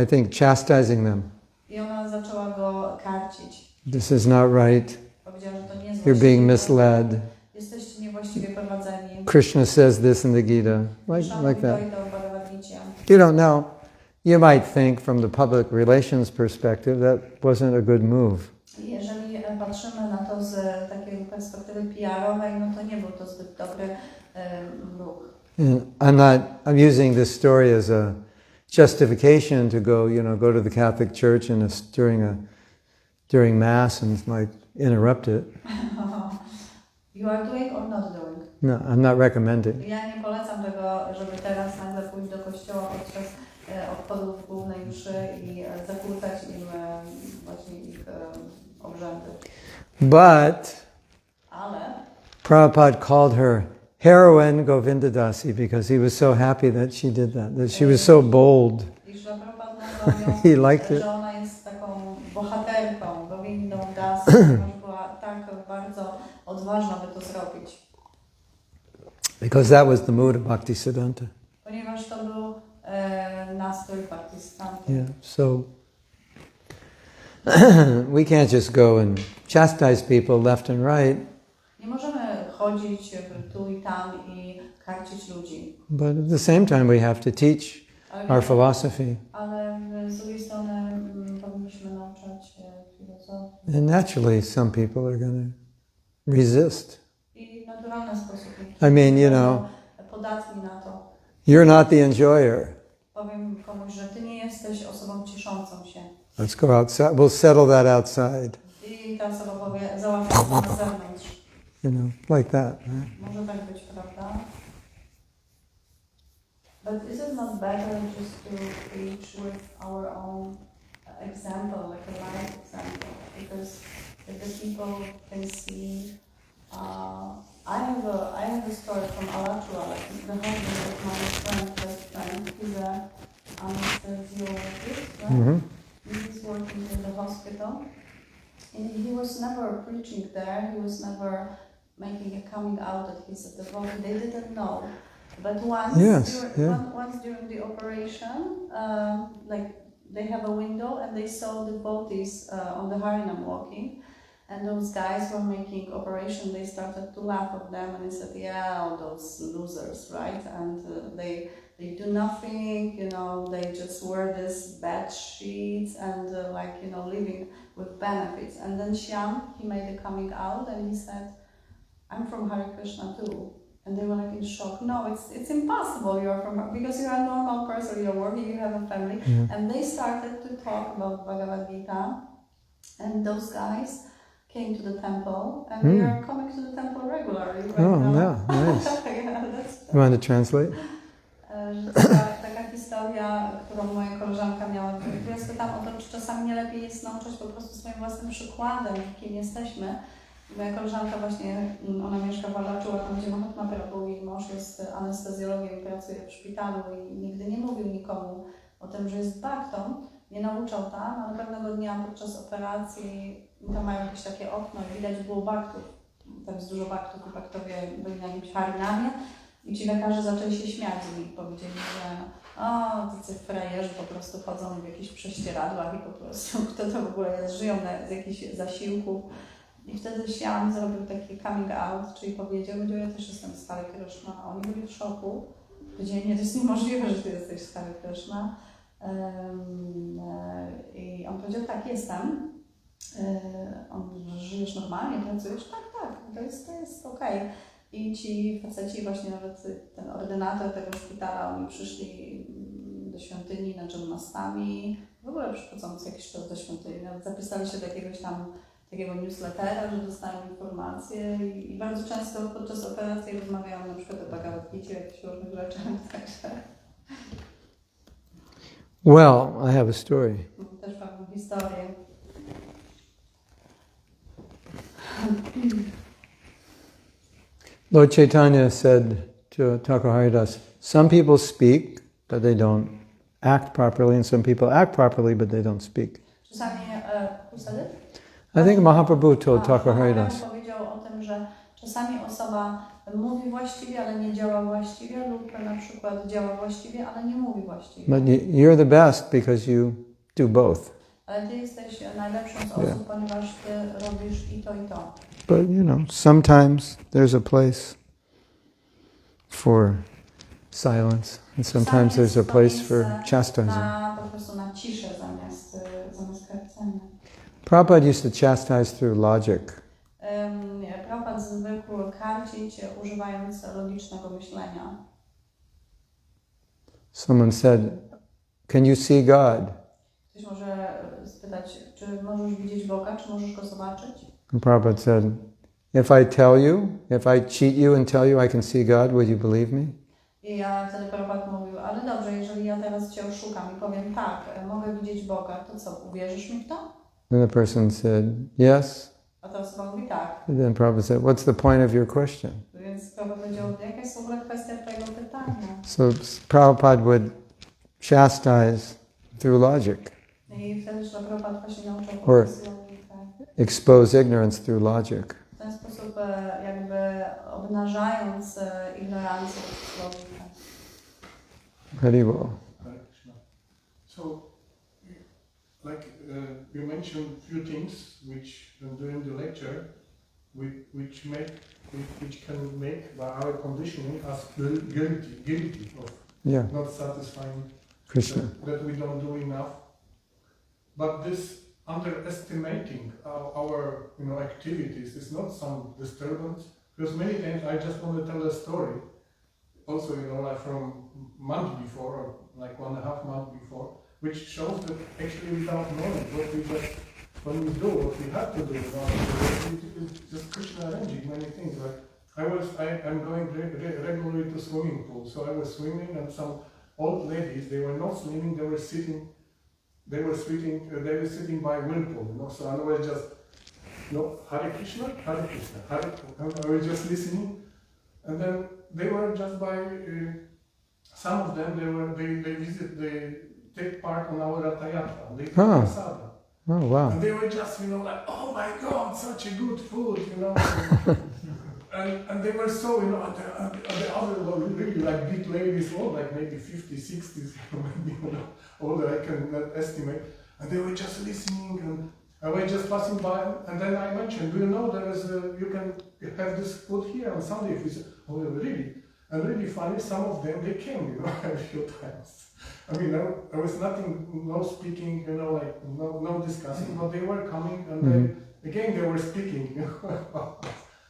I think, chastising them. I ona zaczęła go karcić. This is not right. Powiedziała, że to nie jest You're being misled. Jesteście niewłaściwie prowadzeni. Krishna says this in the Gita, like that. You don't know. You might think from the public relations perspective that wasn't a good move. Jeżeli patrzymy na to z takiej perspektywy PR-owej, no to nie był to zbyt dobry ruch. I'm using this story as a justification to go to the Catholic Church and during Mass and might interrupt it. You are doing or not doing? No, I'm not recommending. Ja nie polecam tego, żeby teraz nagle pójść do kościoła podczas obchodów głównej mszy i zakłócać im właśnie ich obrzędy. Ale Prabhupada called her heroine Govinda Dasi because he was so happy that she did that she was so bold. He liked it. Że ona jest taką bohaterką, Govindą Dasi, ponieważ była tak bardzo odważna, by to zrobić. Because that was the mood of Bhaktisiddhanta. Ponieważ to był nastrój Bhaktisiddhanty. Yeah, so we can't just go and chastise people left and right. Nie możemy chodzić tu i tam i karcić ludzi. But at the same time we have to teach our philosophy. Ale z drugiej strony powinniśmy nauczać filozofię. And naturally some people are going to resist. I w naturalny sposób. I mean, podatni na to. You're not the enjoyer. Powiem komuś, że ty nie jesteś osobą cieszącą się. Let's go outside. We'll settle that outside. I ta osoba powie, załatwię to na zewnątrz. Like that. Right? Może tak być, prawda? But is it not better just to preach with our own example, like a life example? Because if the people can see, I have a story from Alachua, like the husband of my best friend, he's an anesthesiologist, right? Mm-hmm. He's working in the hospital, and he was never preaching there, he was never making a coming out that he's a devotee, they didn't know. But once during the operation, like they have a window and they saw devotees on the Harinam walking, and those guys were making operation. They started to laugh at them and they said, "Yeah, all those losers, right?" And they do nothing, They just wear these bed sheets and living with benefits. And then Shyam, he made a coming out and he said, "I'm from Hare Krishna too." And they were like in shock. No, it's impossible. Because you're a normal person. You're working. You have a family. Yeah. And they started to talk about Bhagavad Gita. And those guys came to the temple, and they are coming to the temple regularly. Right now. Yeah, nice. Yeah, you want to translate? Taka historia, którą moja koleżanka miała. Ja spytam o to, czy czasami nie lepiej jest nauczać po prostu swoim własnym przykładem, kim jesteśmy. Moja koleżanka właśnie, ona mieszka w Alachua, tam gdzie Mahatma Prabhu, jej mąż jest anestezjologiem i pracuje w szpitalu i nigdy nie mówił nikomu o tym, że jest baktą, nie nauczał tam, ale pewnego dnia podczas operacji tam mają jakieś takie okno i widać było baktów, tam jest dużo baktów i baktowie byli na jakimś harinamie i ci lekarze zaczęli się śmiać z nich, powiedzieli, że tacy frajerzy po prostu chodzą w jakichś prześcieradłach i po prostu kto to w ogóle jest, żyją z jakichś zasiłków. I wtedy Shyam zrobił taki coming out, czyli powiedział, że ja też jestem z Hare Krishna, a oni byli w szoku. Powiedzieli, nie, to jest niemożliwe, że ty jesteś z Hare Krishna. I on powiedział, tak, jestem. On, żyjesz normalnie, pracujesz? Tak, to jest okej. I ci faceci, właśnie nawet ten ordynator tego szpitala, oni przyszli do świątyni na gimnastami, w ogóle przychodzą co jakiś czas do świątyni, nawet zapisali się do jakiegoś tam takiego newslettera, że dostają informacje i bardzo często podczas operacji rozmawiają na przykład o Bhagavad-gicie, jakichś różnych rzeczach, także... Well, I have a story. Też pewną historię. Lord Chaitanya said to Thakur Haridas, some people speak, but they don't act properly, and some people act properly, but they don't speak. Czasami, wtedy? I think Mahaprabhu told Thakur Haridas. Powiedział o tym, że czasami osoba mówi właściwie, ale nie działa właściwie, lub na przykład działa właściwie, ale nie mówi właściwie. But you're the best because you do both. Ale ty jesteś najlepszą z osób, ponieważ ty robisz i to, i to. But, sometimes there's a place for silence, and sometimes there's a place for chastising. Po prostu na ciszę zamiast karcenia. Prabhupada used to chastise through logic. Prabhupada zwykł karcić używając logicznego myślenia. Someone said, "Can you see God?" Ktoś może spytać, czy możesz widzieć Boga, czy możesz Go zobaczyć? And Prabhupada said, if I tell you, if I cheat you and tell you I can see God, will you believe me? I ja wtedy Prabhupada mówił, ale dobrze, jeżeli ja teraz Cię oszukam i powiem tak, mogę widzieć Boga, to co, uwierzysz mi w to? And the person said, yes. A ta osoba mówi tak. And then Prabhupada said, what's the point of your question? Więc Prabhupada powiedział, jaka jest w ogóle kwestia Twojego pytania? So Prabhupada would chastise through logic. I wtedy Prabhupada właśnie nauczył Or poprzez logikę. expose ignorance through logic. W ten sposób jakby obnażając ignorancję przez logikę. Haribol. So, like you mentioned few things which during the lecture, which can make by our conditioning us guilty of not satisfying Krishna. that we don't do enough. But this underestimating our activities is not some disturbance, because many times I just want to tell a story, also like from month before or like 1.5 months before, which shows that actually without knowing when we do what we have to do, it's just Krishna arranging many things. Like I'm going regularly to swimming pool, so I was swimming and some old ladies, they were not swimming, they were sitting by whirlpool, so I was just, Hare Krishna, Hare Krishna, I was just listening, and then they were just by, some of them, they take part on our Ratayatra, they prasada. Oh, wow. And they were just, like, oh my God, such a good food, And they were so, and the other really like big ladies, like maybe 50, 60s, maybe older, I cannot estimate. And they were just listening, and I was just passing by, and then I mentioned, do you know you can have this food here on Sunday? If we said, oh really? And really funny, some of them, they came, a few times. I mean, I was no speaking, like no discussing, but they were coming, and they were speaking,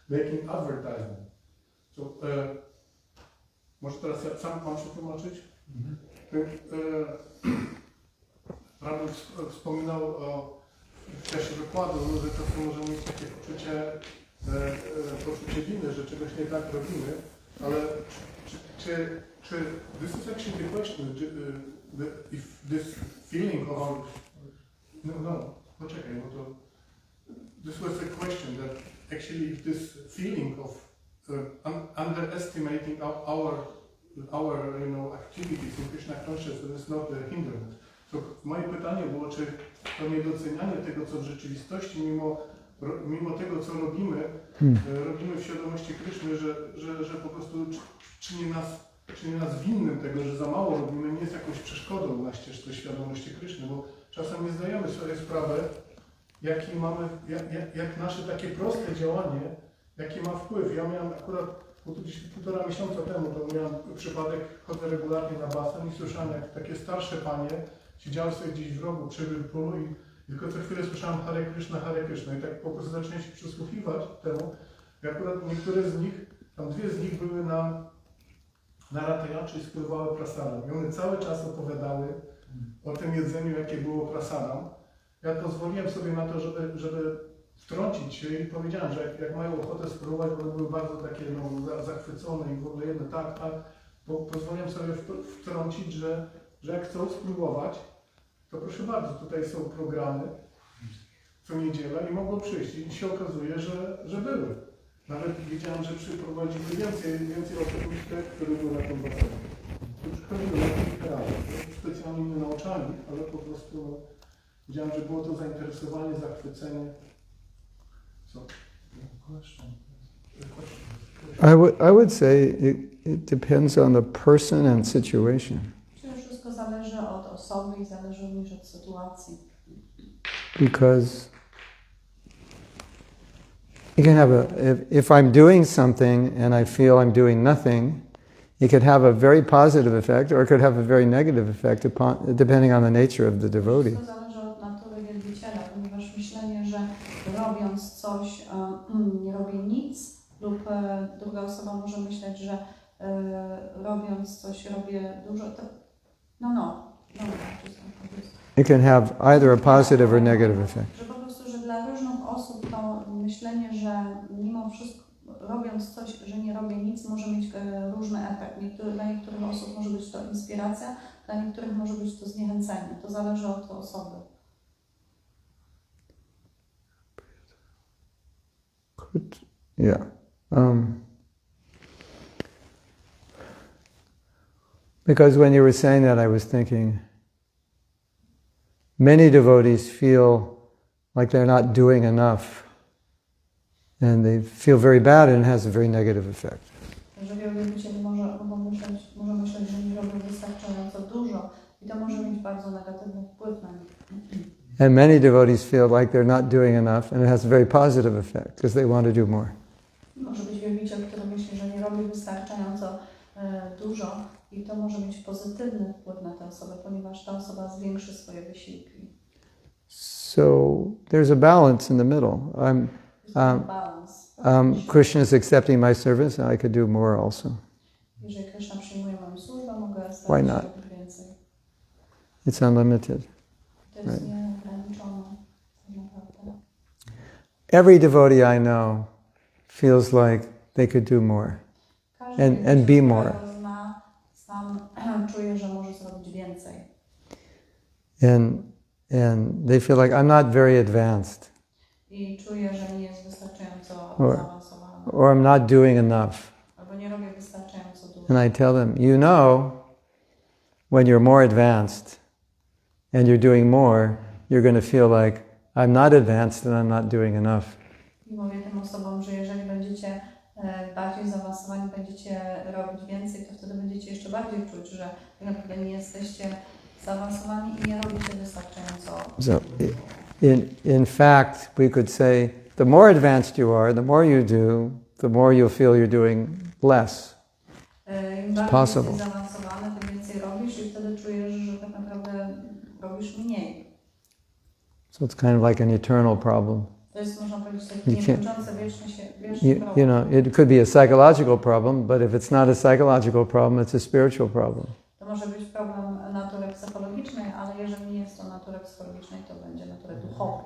making advertisement. So, może teraz ja sam mam przetłumaczyć? Prabhu wspominał w czasie wykładu, że czasem możemy mieć takie poczucie winy, że czegoś nie tak robimy, ale czy this is actually the question, if this feeling of poczekaj, bo to this was a question that actually if this feeling of underestimating our activities in Krishna consciousness is not a hindrance. To moje pytanie było, czy to niedocenianie tego, co w rzeczywistości, mimo tego, co robimy, robimy w świadomości Kryszny, że po prostu czyni nas winnym tego, że za mało robimy, nie jest jakąś przeszkodą na ścieżce świadomości Kryszny, bo czasem nie zdajemy sobie sprawy, jak nasze takie proste działanie, jaki ma wpływ. Ja miałem akurat, gdzieś 1,5 miesiąca temu, to miałem przypadek, chodzę regularnie na basen i słyszałem, jak takie starsze panie siedziały sobie gdzieś w rogu przy whirlpoolu Tylko co chwilę słyszałem Hare Krishna i tak po prostu zacząłem się przysłuchiwać temu. I akurat niektóre z nich, tam dwie z nich były na Rataya, czyli spływały prasadam. I one cały czas opowiadały o tym jedzeniu, jakie było prasadam. Ja pozwoliłem sobie na to, żeby wtrącić się i powiedziałem, że jak mają ochotę spróbować, bo one były bardzo takie zachwycone i w ogóle jedno tak, pozwoliłem sobie wtrącić, że jak chcą spróbować, to proszę bardzo, tutaj są programy co niedzielę i mogą przyjść. I się okazuje, że były. Nawet wiedziałem, że przyprowadzili więcej osób niż te, które były na tym basenie. Już chodziły na kilka razy. Specjalnie nie nauczali, ale po prostu widziałem, że było to zainteresowanie, zachwycenie. Co? I would say it depends on the person and situation. Myślę, że wszystko zależy od osoby i zależy również od sytuacji. Because you can have if I'm doing something and I feel I'm doing nothing, it could have a very positive effect or it could have a very negative effect depending on the nature of the devotee. Wszystko zależy od natury wielbiciela, ponieważ myślenie, że robiąc coś nie robię nic, lub druga osoba może myśleć, że robiąc coś robię dużo, to It can have either a positive or negative effect. Że po prostu, że dla różnych osób to myślenie, że mimo wszystko robiąc coś, że nie robię nic, może mieć różny efekt. Dla niektórych osób może być to inspiracja, dla niektórych może być to zniechęcenie. To zależy od osoby. Yeah. Because when you were saying that, I was thinking, many devotees feel like they're not doing enough, and they feel very bad, and it has a very negative effect. Że wielu wielbicieli może myśleć, że nie robią wystarczająco dużo i to może mieć bardzo negatywny wpływ na nich. And many devotees feel like they're not doing enough, and it has a very positive effect because they want to do more. Może być wielbiciel, który myśli, że nie robi wystarczająco dużo i to może mieć pozytywny wpływ na tę osobę, ponieważ ta osoba zwiększy swoje wysiłki. So there's a balance in the middle. Krishna is accepting my service, and I could do more also. Jeżeli Krishna przyjmuje moją służbę, mogę Why not? robić więcej. It's unlimited. To jest nieograniczone. Naprawdę. Every devotee I know feels like they could do more and be more. Sam czuje, że może zrobić więcej. And they feel like I'm not very advanced. I czuje, że nie jest wystarczająco zaawansowany. Or I'm not doing enough. Albo nie robię wystarczająco dużo. And I tell them, you know, when you're more advanced and you're doing more, you're going to feel like I'm not advanced and I'm not doing enough. I mówię tym osobom, że jeżeli będziecie bardziej zaawansowani, będziecie robić więcej, to wtedy będziecie jeszcze bardziej czuć, że tak naprawdę nie jesteście zaawansowani i nie robicie wystarczająco. So, in fact, we could say, the more advanced you are, the more you do, the more you'll feel you're doing less. Im bardziej jesteś zaawansowany, tym więcej robisz i wtedy czujesz, że tak naprawdę robisz mniej. So it's kind of like an eternal problem. To jest, można powiedzieć, taki niekończący wieczny problem. You know, it could be a psychological problem, but if it's not a psychological problem, it's a spiritual problem. To może być problem natury psychologicznej, ale jeżeli nie jest to natury psychologicznej, to będzie natury duchowej.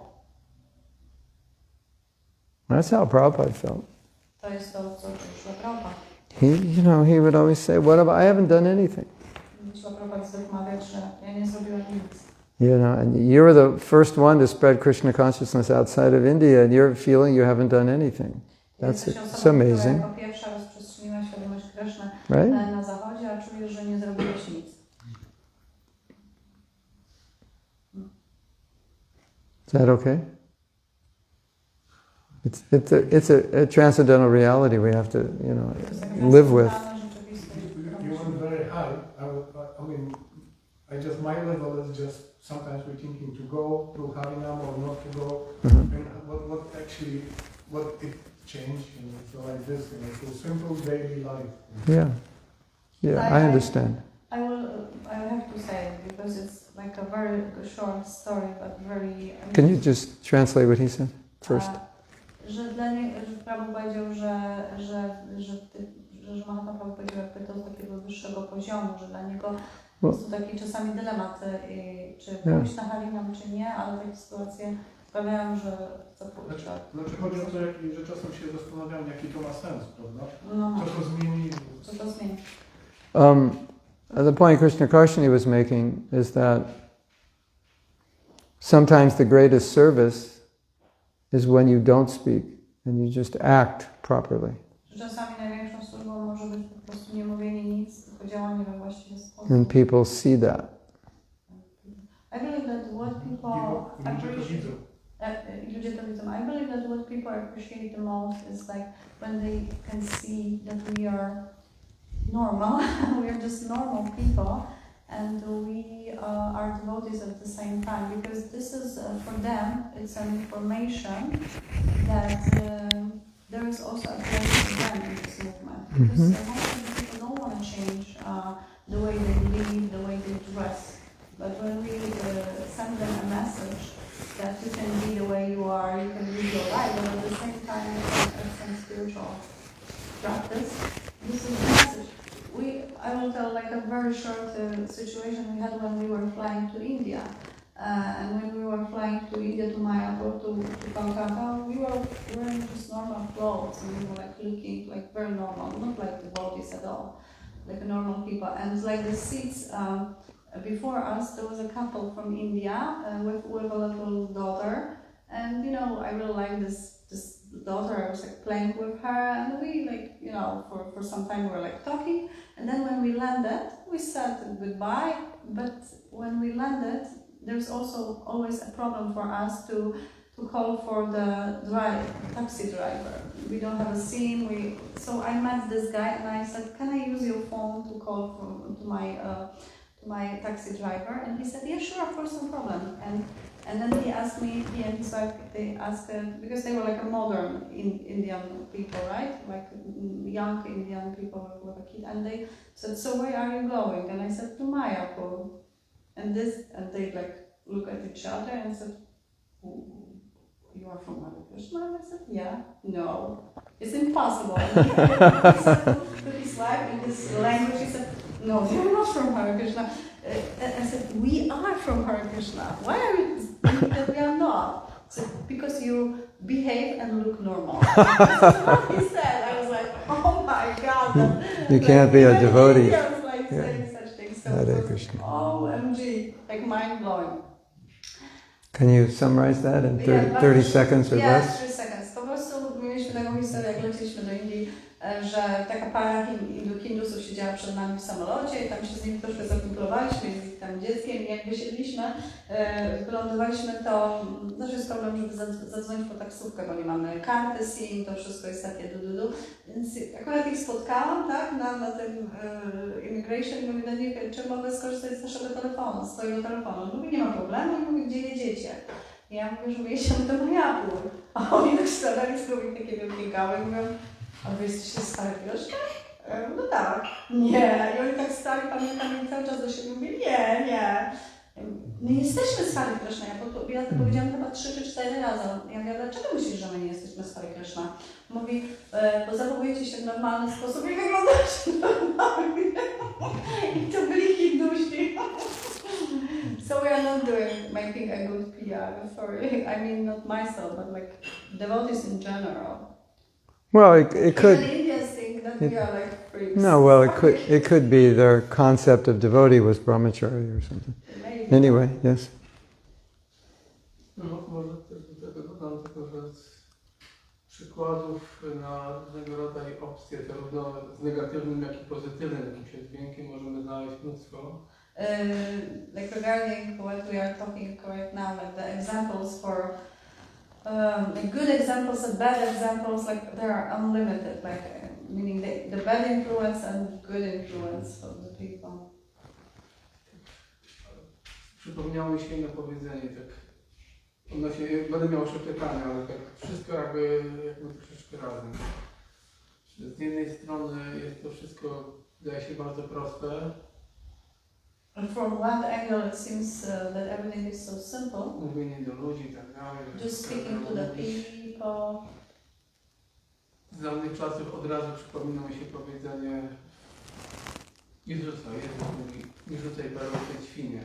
That's how Prabhupada felt. To jest to, co czuł Prabhupada. He would always say, "What have I haven't done anything." Prabhupada zwykł mawiać, że ja nie zrobiłem nic. You know, and you're the first one to spread Krishna consciousness outside of India, and you're feeling you haven't done anything. It's amazing. Jako pierwsza rozprzestrzeniła świadomość Krishny Right? na zachodzie, a czujesz, że nie zrobiłeś nic. Is that okay? It's a transcendental reality we have to, live with. You went very high. My level is just sometimes we're thinking to go to Harinam or not to go. Mm-hmm. And what it changed, so like this, so simple daily life. Yeah, I understand. I will have to say, because it's like like a very short story, but very... Can you just translate what he said first? Że dla niego, że Prabhu powiedział, że Mahatma Prabhu powiedział, jakby to z takiego wyższego poziomu, że dla niego jest to taki czasami dylemat, czy pójść na Harinam, czy nie, ale takie sytuacje sprawiają, że chcę pójść. Znaczy chodzi o to, że czasem się zastanawiam, jaki to ma sens, prawda? No. Co to zmieni? Co to zmieni? The point Krishna Karshani was making is that sometimes the greatest service is when you don't speak and you just act properly. Czasami największą służbą może być po prostu nie mówienie nic, tylko działanie we właściwy sposób. And people see that. I believe that what people appreciate, I believe that what people appreciate the most is like when they can see that we are normal, we are just normal people, and we are devotees at the same time, because this is for them, it's an information that there is also a place for them in this movement, because most of the people don't want to change the way they live, the way they dress, but when we send them a message that you can be the way you are, you can live your life, but at the same time you can have some spiritual practice, this is the message. I will tell like a very short situation we had when we were flying to India. And when we were flying to India, to Mayapur, to Calcutta, we were wearing just normal clothes and we were like looking like very normal, not like the bodies at all, like normal people. And like the seats before us, there was a couple from India with a little daughter. And you know, I really like this daughter. I was like playing with her, and we like, you know, for some time we were like talking. And then when we landed, we said goodbye. But when we landed, there's also always a problem for us to call for the taxi driver. We don't have a SIM. So I met this guy and I said, "Can I use your phone to call to my taxi driver?" And he said, "Yeah, sure, of course, no problem." And then he asked me, he and his wife, they asked, because they were like a modern Indian people, right? Like young Indian people with a kid. And they said, "So where are you going?" And I said, "To Mayapur." And they like look at each other and said, "You are from Hare Krishna?" And I said, "Yeah." "No, it's impossible." And he said to his wife in his language, he said, "No, you're not from Hare Krishna." I said, "We are from Hare Krishna. Why are you thinking that we are not?" So, "Because you behave and look normal." That's what he said. I was like, "Oh my God." You can't be a devotee. I was like saying such things. So Hare Krishna. OMG, like mind blowing. Can you summarize that in 30 seconds or less? 3 seconds. Po prostu mieliśmy taką historię, jak leciliśmy do Indii, że taka para Hindusów siedziała przed nami w samolocie i tam się z nimi troszkę zakumplowaliśmy, z ich tam dzieckiem, i jak wysiedliśmy, wylądowaliśmy, to też jest problem, żeby zadzwonić po taksówkę, bo nie mamy karty SIM, to wszystko jest takie du. Więc akurat ich spotkałam, tak, na tym immigration i mówię do nich, czy mogę skorzystać z naszego telefonu, z swojego telefonu. Mówi, nie ma problemu, i mówi, gdzie jedziecie? I ja mówię, że jedziemy do Mayapur. A oni tak starali sobie takie wielkie gały i mówią, a wy jesteście z Hare Krishna? No tak. Nie. I oni tak stali, pamiętam, i cały czas do siebie mówili, nie. My jesteśmy z Hare Krishna. Ja to powiedziałam chyba 3 czy 4 razy. Ja mówię, dlaczego myślisz, że my nie jesteśmy z Hare Krishna? Mówi, bo zachowujecie się w normalny sposób i wyglądacie normalnie. I to byli Hindusi. So we are not making a good PR. Sorry. I mean, not myself, but like devotees in general. Well, it could. Even Indians think that we are like freaks. No, well, it could be their concept of devotee was brahmachari or something. Maybe. Anyway, yes. No, może też do tego dodam tylko, że z przykładów na różnego rodzaju opcje, zarówno z negatywnym, jak i pozytywnym jakimś dźwiękiem możemy znaleźć mnóstwo. Like regarding what we are talking right now, like the examples for like good examples and bad examples, like they are unlimited, like meaning the bad influence and good influence of the people. Przypomniało mi się jedno powiedzenie, tak odnośnie, będę miał jeszcze pytania, ale tak wszystko jakby troszeczkę razem. Z jednej strony jest to wszystko, wydaje się, bardzo proste, From one angle, it seems that everything is so simple. Mówienie do ludzi i tak dalej. Just speaking to the people. Z dawnych czasów od razu przypomina mi się powiedzenie Jezusa. Jezus mówi, nie rzucaj perły w te świnie.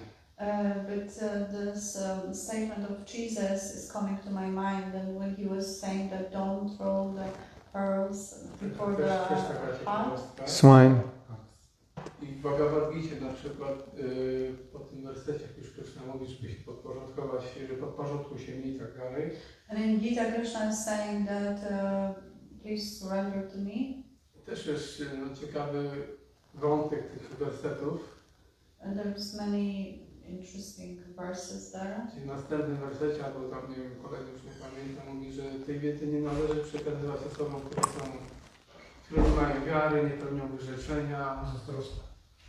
But this statement of Jesus is coming to my mind, and when he was saying that don't throw the pearls before the heart. Swine. I w Bhagavad Gita na przykład po tym wersecie, jak już Krishna mówi, żeby się podporządkować, że podporządkuj się mi i tak dalej. And in Gita, Krishna is saying that please surrender to me. Też jest ciekawy wątek tych wersetów. And there's many interesting verses there. W następnym wersecie, albo tam nie wiem, kolejny już nie pamiętam, mówi, że tej wiedzy nie należy przekazywać osobom, które nie mają wiary, nie pełnią wyrzeczenia,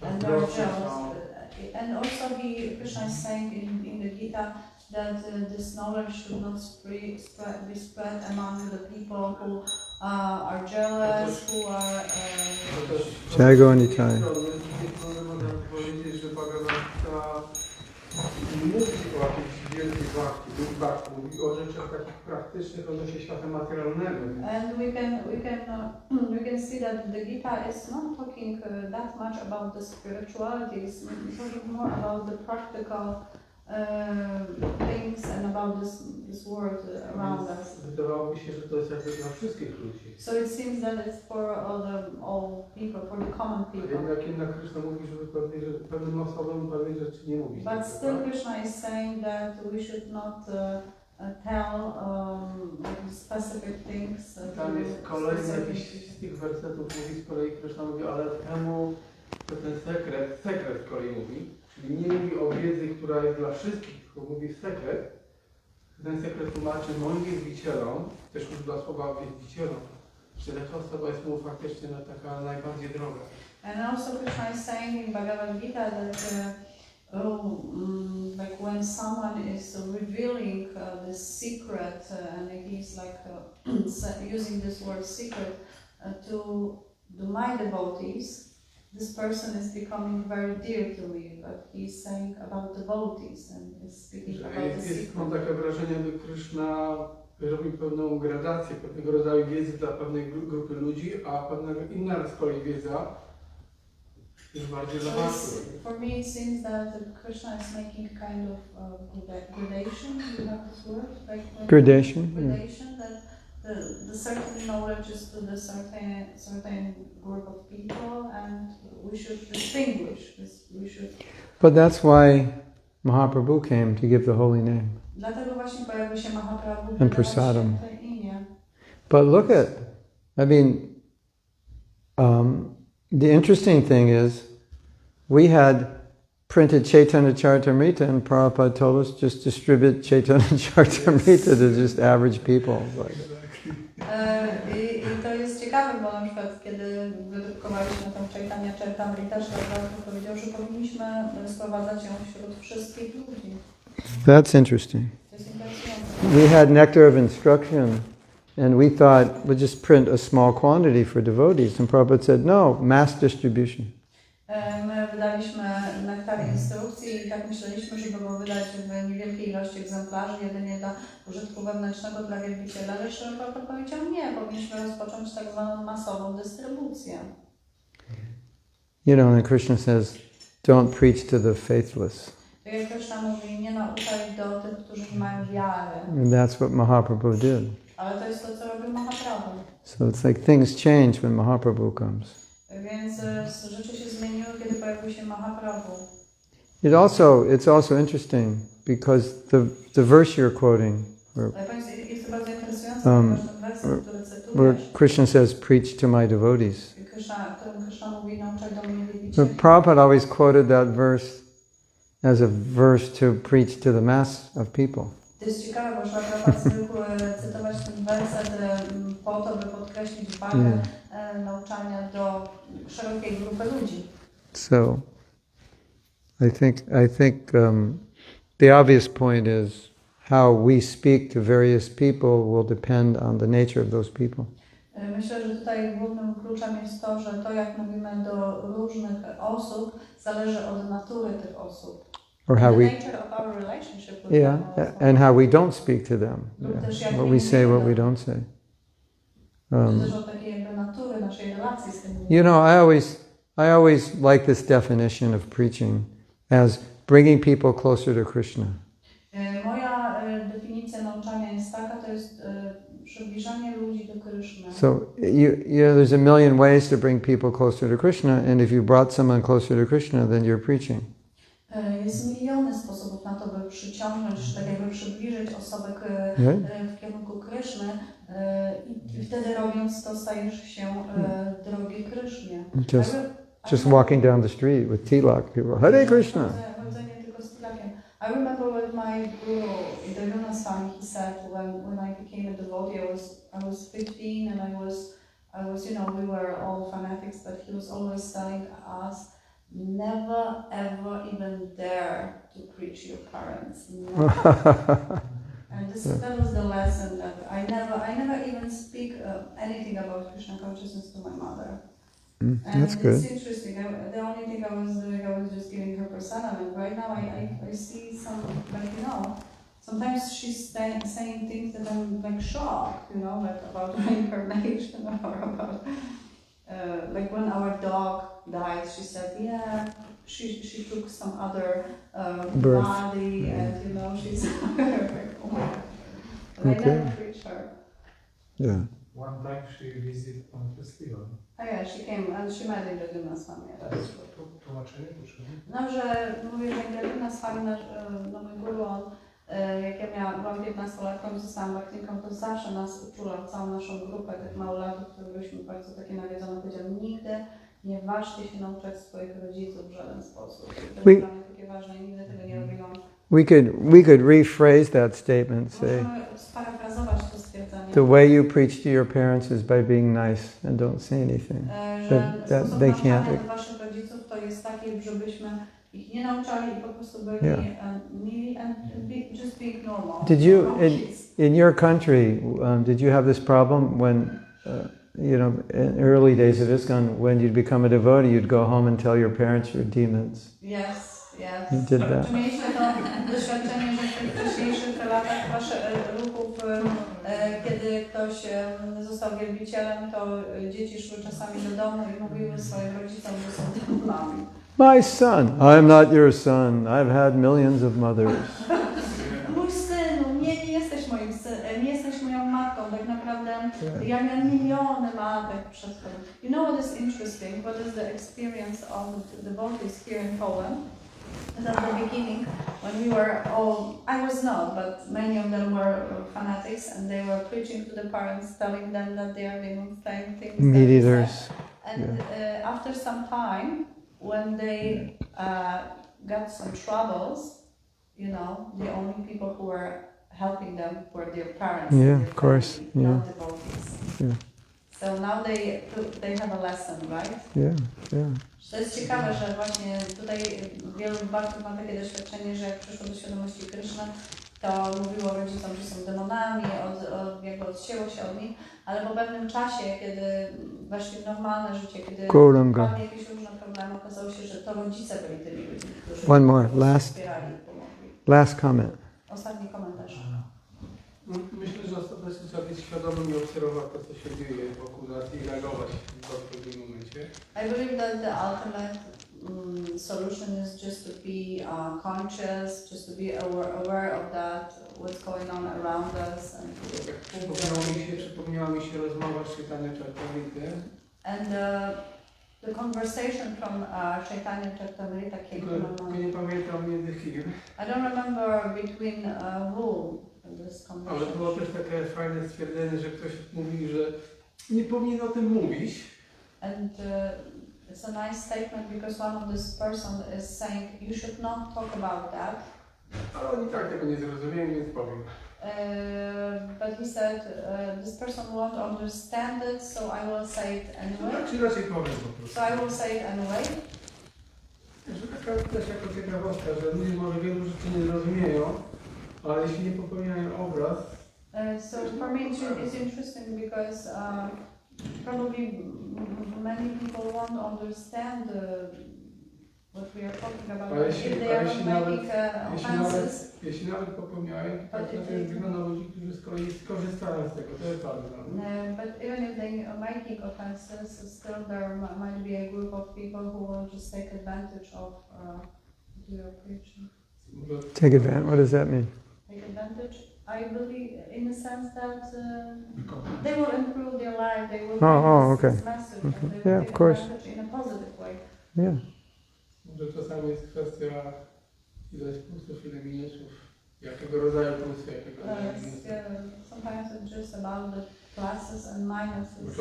And and also Krishna is saying in the Gita that this knowledge should not be spread among the people who are jealous, who are... Jago Anitai. Można powiedzieć, że Bhagavatam nie mówi o jakiejś wielkiej bhakti, mówi o rzeczach takich praktycznych odnośnie świata materialnego. And we can see that the Gita is not talking that much about the spirituality. It's talking more about the practical things and about this world around us. Wydawałoby się, że to jest jakby dla wszystkich ludzi. So it seems that it's for all people, for the common people. Jednak Krishna mówi, żeby pewnym osobom pewnych rzeczy nie mówić. But still Krishna is saying that we should not tell specific things. Tam jest kolejny jakiś z tych wersetów, mówi z kolei Krishna mówi, ale temu, to ten sekret z kolei mówi, czyli nie mówi o wiedzy, która jest dla wszystkich, tylko mówi sekret. Ten sekret tłumaczy moim wielbicielom, też używa słowa wielbicielom, że taka osoba jest mu faktycznie taka najbardziej droga. And also Krishna is saying in Bhagavad Gita that like when someone is revealing this secret and he's like using this word secret to my devotees, this person is becoming very dear to me, but he's saying about devotees and is speaking about the secret. Mam takie wrażenie, by Krishna robi pewną gradację, pewnego rodzaju wiedzy dla pewnej grupy ludzi, a pewna inna z kolei wiedza jest bardziej dla was. For me it seems that Krishna is making kind of gradation, you have this word? Like Gradation. Gradation, that the certain knowledge is to the certain group of people, and we should distinguish. We should. But that's why Mahaprabhu came to give the holy name. Dlatego właśnie pojawił się Mahaprabhu And prasadam. święte imię. But look at, I mean, the interesting thing is, we had printed Chaitanya Charitamrita, and Prabhupada told us just distribute Chaitanya Charitamrita to just average people. I to jest ciekawe, bo na przykład kiedy wydrukowaliśmy tą Chaitanya Charitamrita, Prabhupada powiedział, że powinniśmy sprowadzać ją wśród wszystkich ludzi. That's interesting. To jest interesujące. We had nectar of instruction, and we thought we'd just print a small quantity for devotees. And Prabhupada said, no, mass distribution. My wydaliśmy nektar instrukcji i tak myśleliśmy, żeby go wydać w niewielkiej ilości egzemplarzy, jedynie dla użytku wewnętrznego dla wielbiciela, ale Prabhupada powiedział nie, powinniśmy rozpocząć tak zwaną masową dystrybucję. You know, and Krishna says, don't preach to the faithless. Tak jak Krishna mówi, nie nauczaj do tych, którzy nie mają wiary. And that's what Mahaprabhu did. Ale to jest to, co robił Mahaprabhu. So it's like things change when Mahaprabhu comes. Więc rzeczy się zmieniły, kiedy pojawił się Mahaprabhu. It's also interesting because the verse you're quoting, Jest to bardzo interesujące, ponieważ ten werset, który where cytujesz, Krishna says, preach to my devotees. którym Krishna mówi, nauczaj do mnie But wielbicieli. Prabhupada always quoted that verse as a verse to preach to the mass of people. To jest ciekawe, bo Prabhupada zwykł cytować ten werset po to, by podkreślić wagę nauczania do szerokiej grupy ludzi. So, I think the obvious point is how we speak to various people will depend on the nature of those people. Myślę, że tutaj głównym kluczem jest to, że to, jak mówimy do różnych osób, zależy od natury tych osób. Or how the we, nature of our relationship with yeah, them also. and how we don't speak to them. Lub Yeah. też jak What nie we say, mówimy what we do don't say. nich. Też od takiej jakby natury naszej relacji z tym. You know, I always like this definition of preaching as bringing people closer to Krishna. Moja definicja nauczania jest taka, to jest przybliżanie ludzi do Kryszny. So you know, there's a million ways to bring people closer to Krishna, and if you brought someone closer to Krishna, then you're preaching. Jest miliony sposobów na to, by przyciągnąć, czy tak jakby przybliżyć osobę w kierunku Kryszny i wtedy robiąc to stajesz się drogi Krysznie. Just walking down the street with tilak, people, Hare Krishna. Chodzenie tylko z tilakiem. I remember with my guru, Devana Swami, he said when I became a devotee, I was 15 and I was, you know, we were all fanatics, but he was always telling us, never ever even dare to preach your parents. And that was the lesson that I never even speak anything about Krishna consciousness to my mother. And That's good. It's interesting. The only thing I was doing, I was just giving her persona. And right now, I see some, like, you know, sometimes she's saying things that I'm like shocked, you know, like about reincarnation or about, like when our dog died, she said, yeah, she took some other body, and you know, she's like, oh my God. But I never preach her. Yeah. One time she visited on festival. Oh yeah, she came and she met Devana Swami. Tłumaczenie potrzebne? No, że mówię, że Devana Swami, no mój guru, on, jak ja byłam 15-latką, zostałam baktyką, to zawsze nas uczulał, całą naszą grupę tych małolatów, którzy byliśmy bardzo takie nawiedzone, powiedział, nigdy nie ważcie się nauczać swoich rodziców w żaden sposób. To jest dla mnie takie ważne i nigdy tego nie robiłam. We could rephrase that statement, say, Możemy sparafrazować to stwierdzenie. the way you preach to your parents is by being nice and don't say anything. Że That they can't. nauczania do waszych rodziców to jest taki, żebyśmy ich nie nauczali i po prostu byli mili and just being normal. Did you, in your country, did you have this problem when, you know, in early days of ISKCON, when you'd become a devotee, you'd go home and tell your parents you're demons? Yes. You did that. Czy mieliście to doświadczenie, że w tych wcześniejszych latach waszych ruchów, kiedy ktoś został wielbicielem, to dzieci szły czasami do domu i mówiły swoim rodzicom, że są demonami. My son, I'm not your son. I've had millions of mothers. Mój synu, nie jesteś moim synem, nie jesteś moją matką. Tak naprawdę ja miałam miliony matek przez to. You know what is interesting? What is the experience of the devotees here in Poland? At the beginning, when we were all, I was not, but many of them were fanatics, and they were preaching to the parents, telling them that they are demons, saying things. Meat eaters. And after some time, when they got some troubles, you know, the only people who were helping them were their parents. Yeah, their of course. family, Yeah. not devotees. Yeah. So now they have a lesson, right? Yeah, yeah. To jest ciekawe, że właśnie tutaj wielu bhaktów ma takie doświadczenie, że jak przyszło do świadomości Kryszny, to mówiło rodzicom, że są demonami, jakby odcięło się od nich, ale po pewnym czasie, kiedy weszli w normalne życie, kiedy padły jakieś różne problemy, okazało się, że to rodzice byli tymi ludźmi, którzy wspierali i pomogli. Last comment. Ostatni komentarz. Myślę, że ostatecznie trzeba być świadomym i obserwować to, co się dzieje wokół nas i reagować w odpowiednim momencie. I believe that the ultimate solution is just to be conscious, just to be aware of that, what's going on around us. And Przypomniała mi się rozmowa z Chaitanya Charitamrity. And the conversation from Chaitanya Charitamrita came to my mind. Nie pamiętam między kim. I don't remember between who in this Ale conversation. było też takie fajne stwierdzenie, że ktoś mówi, że nie powinien o tym mówić. And it's a nice statement because one of this person is saying you should not talk about that. Ale oni tak tego nie zrozumieli, więc powiem. But he said this person won't understand it, so I will say it anyway. Czy raczej powiem po prostu. So I will say it anyway. Że taka też jako ciekawostka, że ludzie może wielu rzeczy nie rozumieją, ale jeśli nie popełniają obraz. So for me it's interesting because Probably many people won't understand what we are talking about Ale if they are not making offenses. jeśli nawet popełniają, to jest wygląda ludzi, którzy z kolei skorzystają z tego. To jest bardzo ważne. But even if they are making offenses, still there might be a group of people who will just take advantage of your preaching. Take advantage. What does that mean? Take advantage. I believe, in the sense that they will improve their life. They will okay. this message. And they will Yeah, take of course. advantage in a positive way. Yeah. Może czasami jest kwestia ilość plusów, ile minusów, jakiego rodzaju plusy, jakiego rodzaju minusy. Sometimes it's just about the pluses and minuses.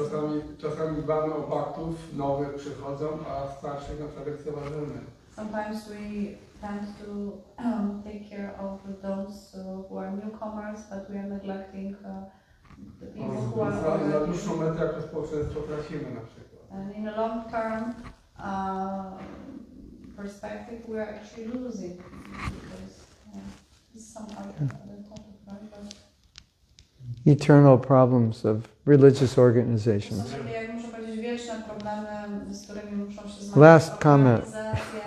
Czasami dbamy o faktów, nowe przychodzą, a starszych na przykład lekceważymy. Sometimes we tend to take care of those who are newcomers, but we are neglecting the people who are na dłuższą metę jako społeczeństwo tracimy na przykład. And in a long term perspective, we are actually losing because it's somehow the topic, right? Eternal problems of religious organizations. Są takie, jak muszę powiedzieć, wieczne problemy, z którymi muszą się zmagać Last comment. organizacje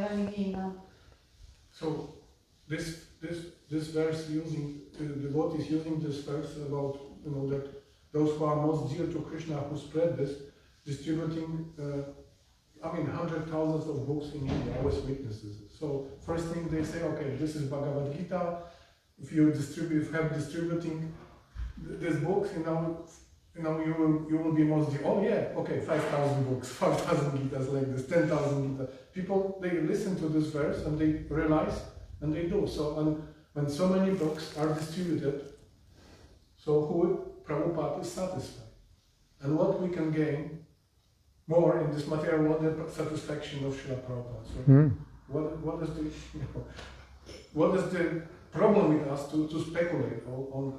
religijne. So this verse the devotee is using this verse about that those who are most dear to Krishna who spread this, distributing hundreds thousands of books in India. I was witnesses. So first thing they say, okay, this is Bhagavad Gita. If you have distributing these books, you will be most dear. Oh yeah, okay, 5,000 books, 5,000 Gitas like this, 10,000 Gitas. People, they listen to this verse and they realize and they do. So when so many books are distributed, so Prabhupada is satisfied. And what we can gain more in this material world than satisfaction of Srila Prabhupada. So what is the problem with us to speculate on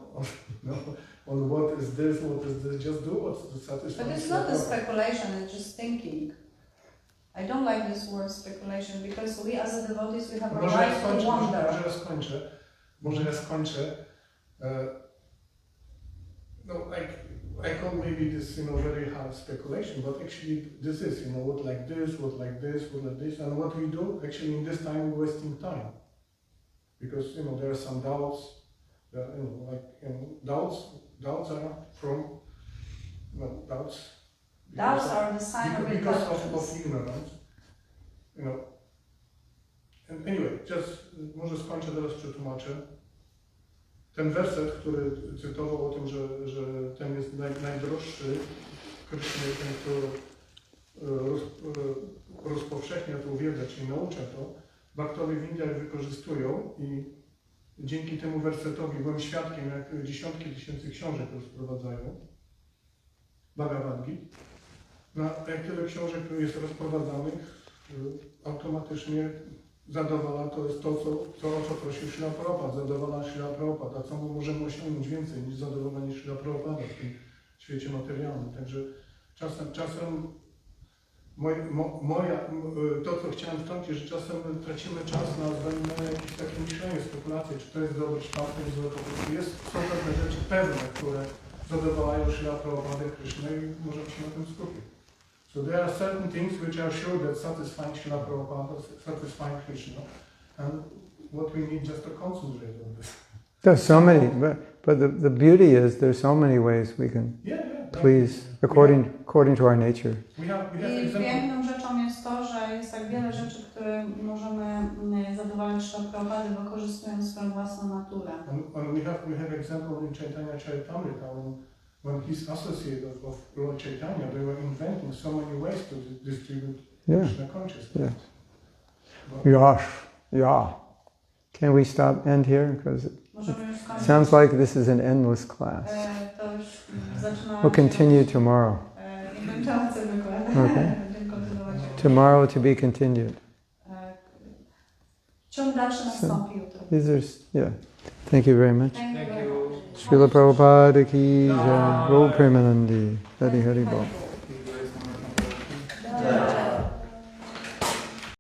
what is this, just do what's the satisfaction. But it's not a speculation, it's just thinking. I don't like this word speculation because we as a devotees, we have a right to wonder. Może ja skończę. I call maybe this, very hard speculation, but actually this is, what like this, what like this, what like this, and what we do actually in this time we're wasting time, because there are some doubts, doubts are from doubts. Doubts are the sign of because ignorance. of ignorance, And anyway, może skończę, teraz przetłumaczę. Ten werset, który cytował o tym, że ten jest najdroższy, Krishna jest ten, kto rozpowszechnia tę wiedzę, czyli naucza to, bhaktowie w Indiach wykorzystują i dzięki temu wersetowi byłem świadkiem, jak dziesiątki tysięcy książek rozprowadzają, Bhagavad Gita. Jak tyle książek jest rozprowadzanych, automatycznie zadowala to jest to, o co prosił Śrila Prabhupada, zadowala Śrila Prabhupada, a co my możemy osiągnąć więcej niż zadowolenie Śrila Prabhupada w tym świecie materialnym. Także czasem to, co chciałem wtrącić, że czasem tracimy czas na zbędne jakieś takie myślenie, spekulacje, czy to jest dobre, czy tamto jest dobre. Po prostu są pewne rzeczy pewne, które zadowalają Śrila Prabhupada Krishna i możemy się na tym skupić. So there are certain things which are sure that satisfying Srila Prabhupada, satisfying Krishna, and what we need just to concentrate on this. There's so many, but the beauty is there's so many ways we can please according to our nature. I piękną rzeczą jest to, że jest tak wiele rzeczy, które możemy zadowalać Śrila Prabhupada, wykorzystując swoją własną naturę. And we have example in Chaitanya Charitamrita when his associate of Lord Chaitanya, they were inventing so many ways to distribute Krishna consciousness. Yeah. Can we end here? Because it sounds like this is an endless class. We'll continue tomorrow. Okay. Tomorrow to be continued. Thank you very much. Srila Prabhupada ki jai. Prabhu Premanandi. Hari Hari Bol.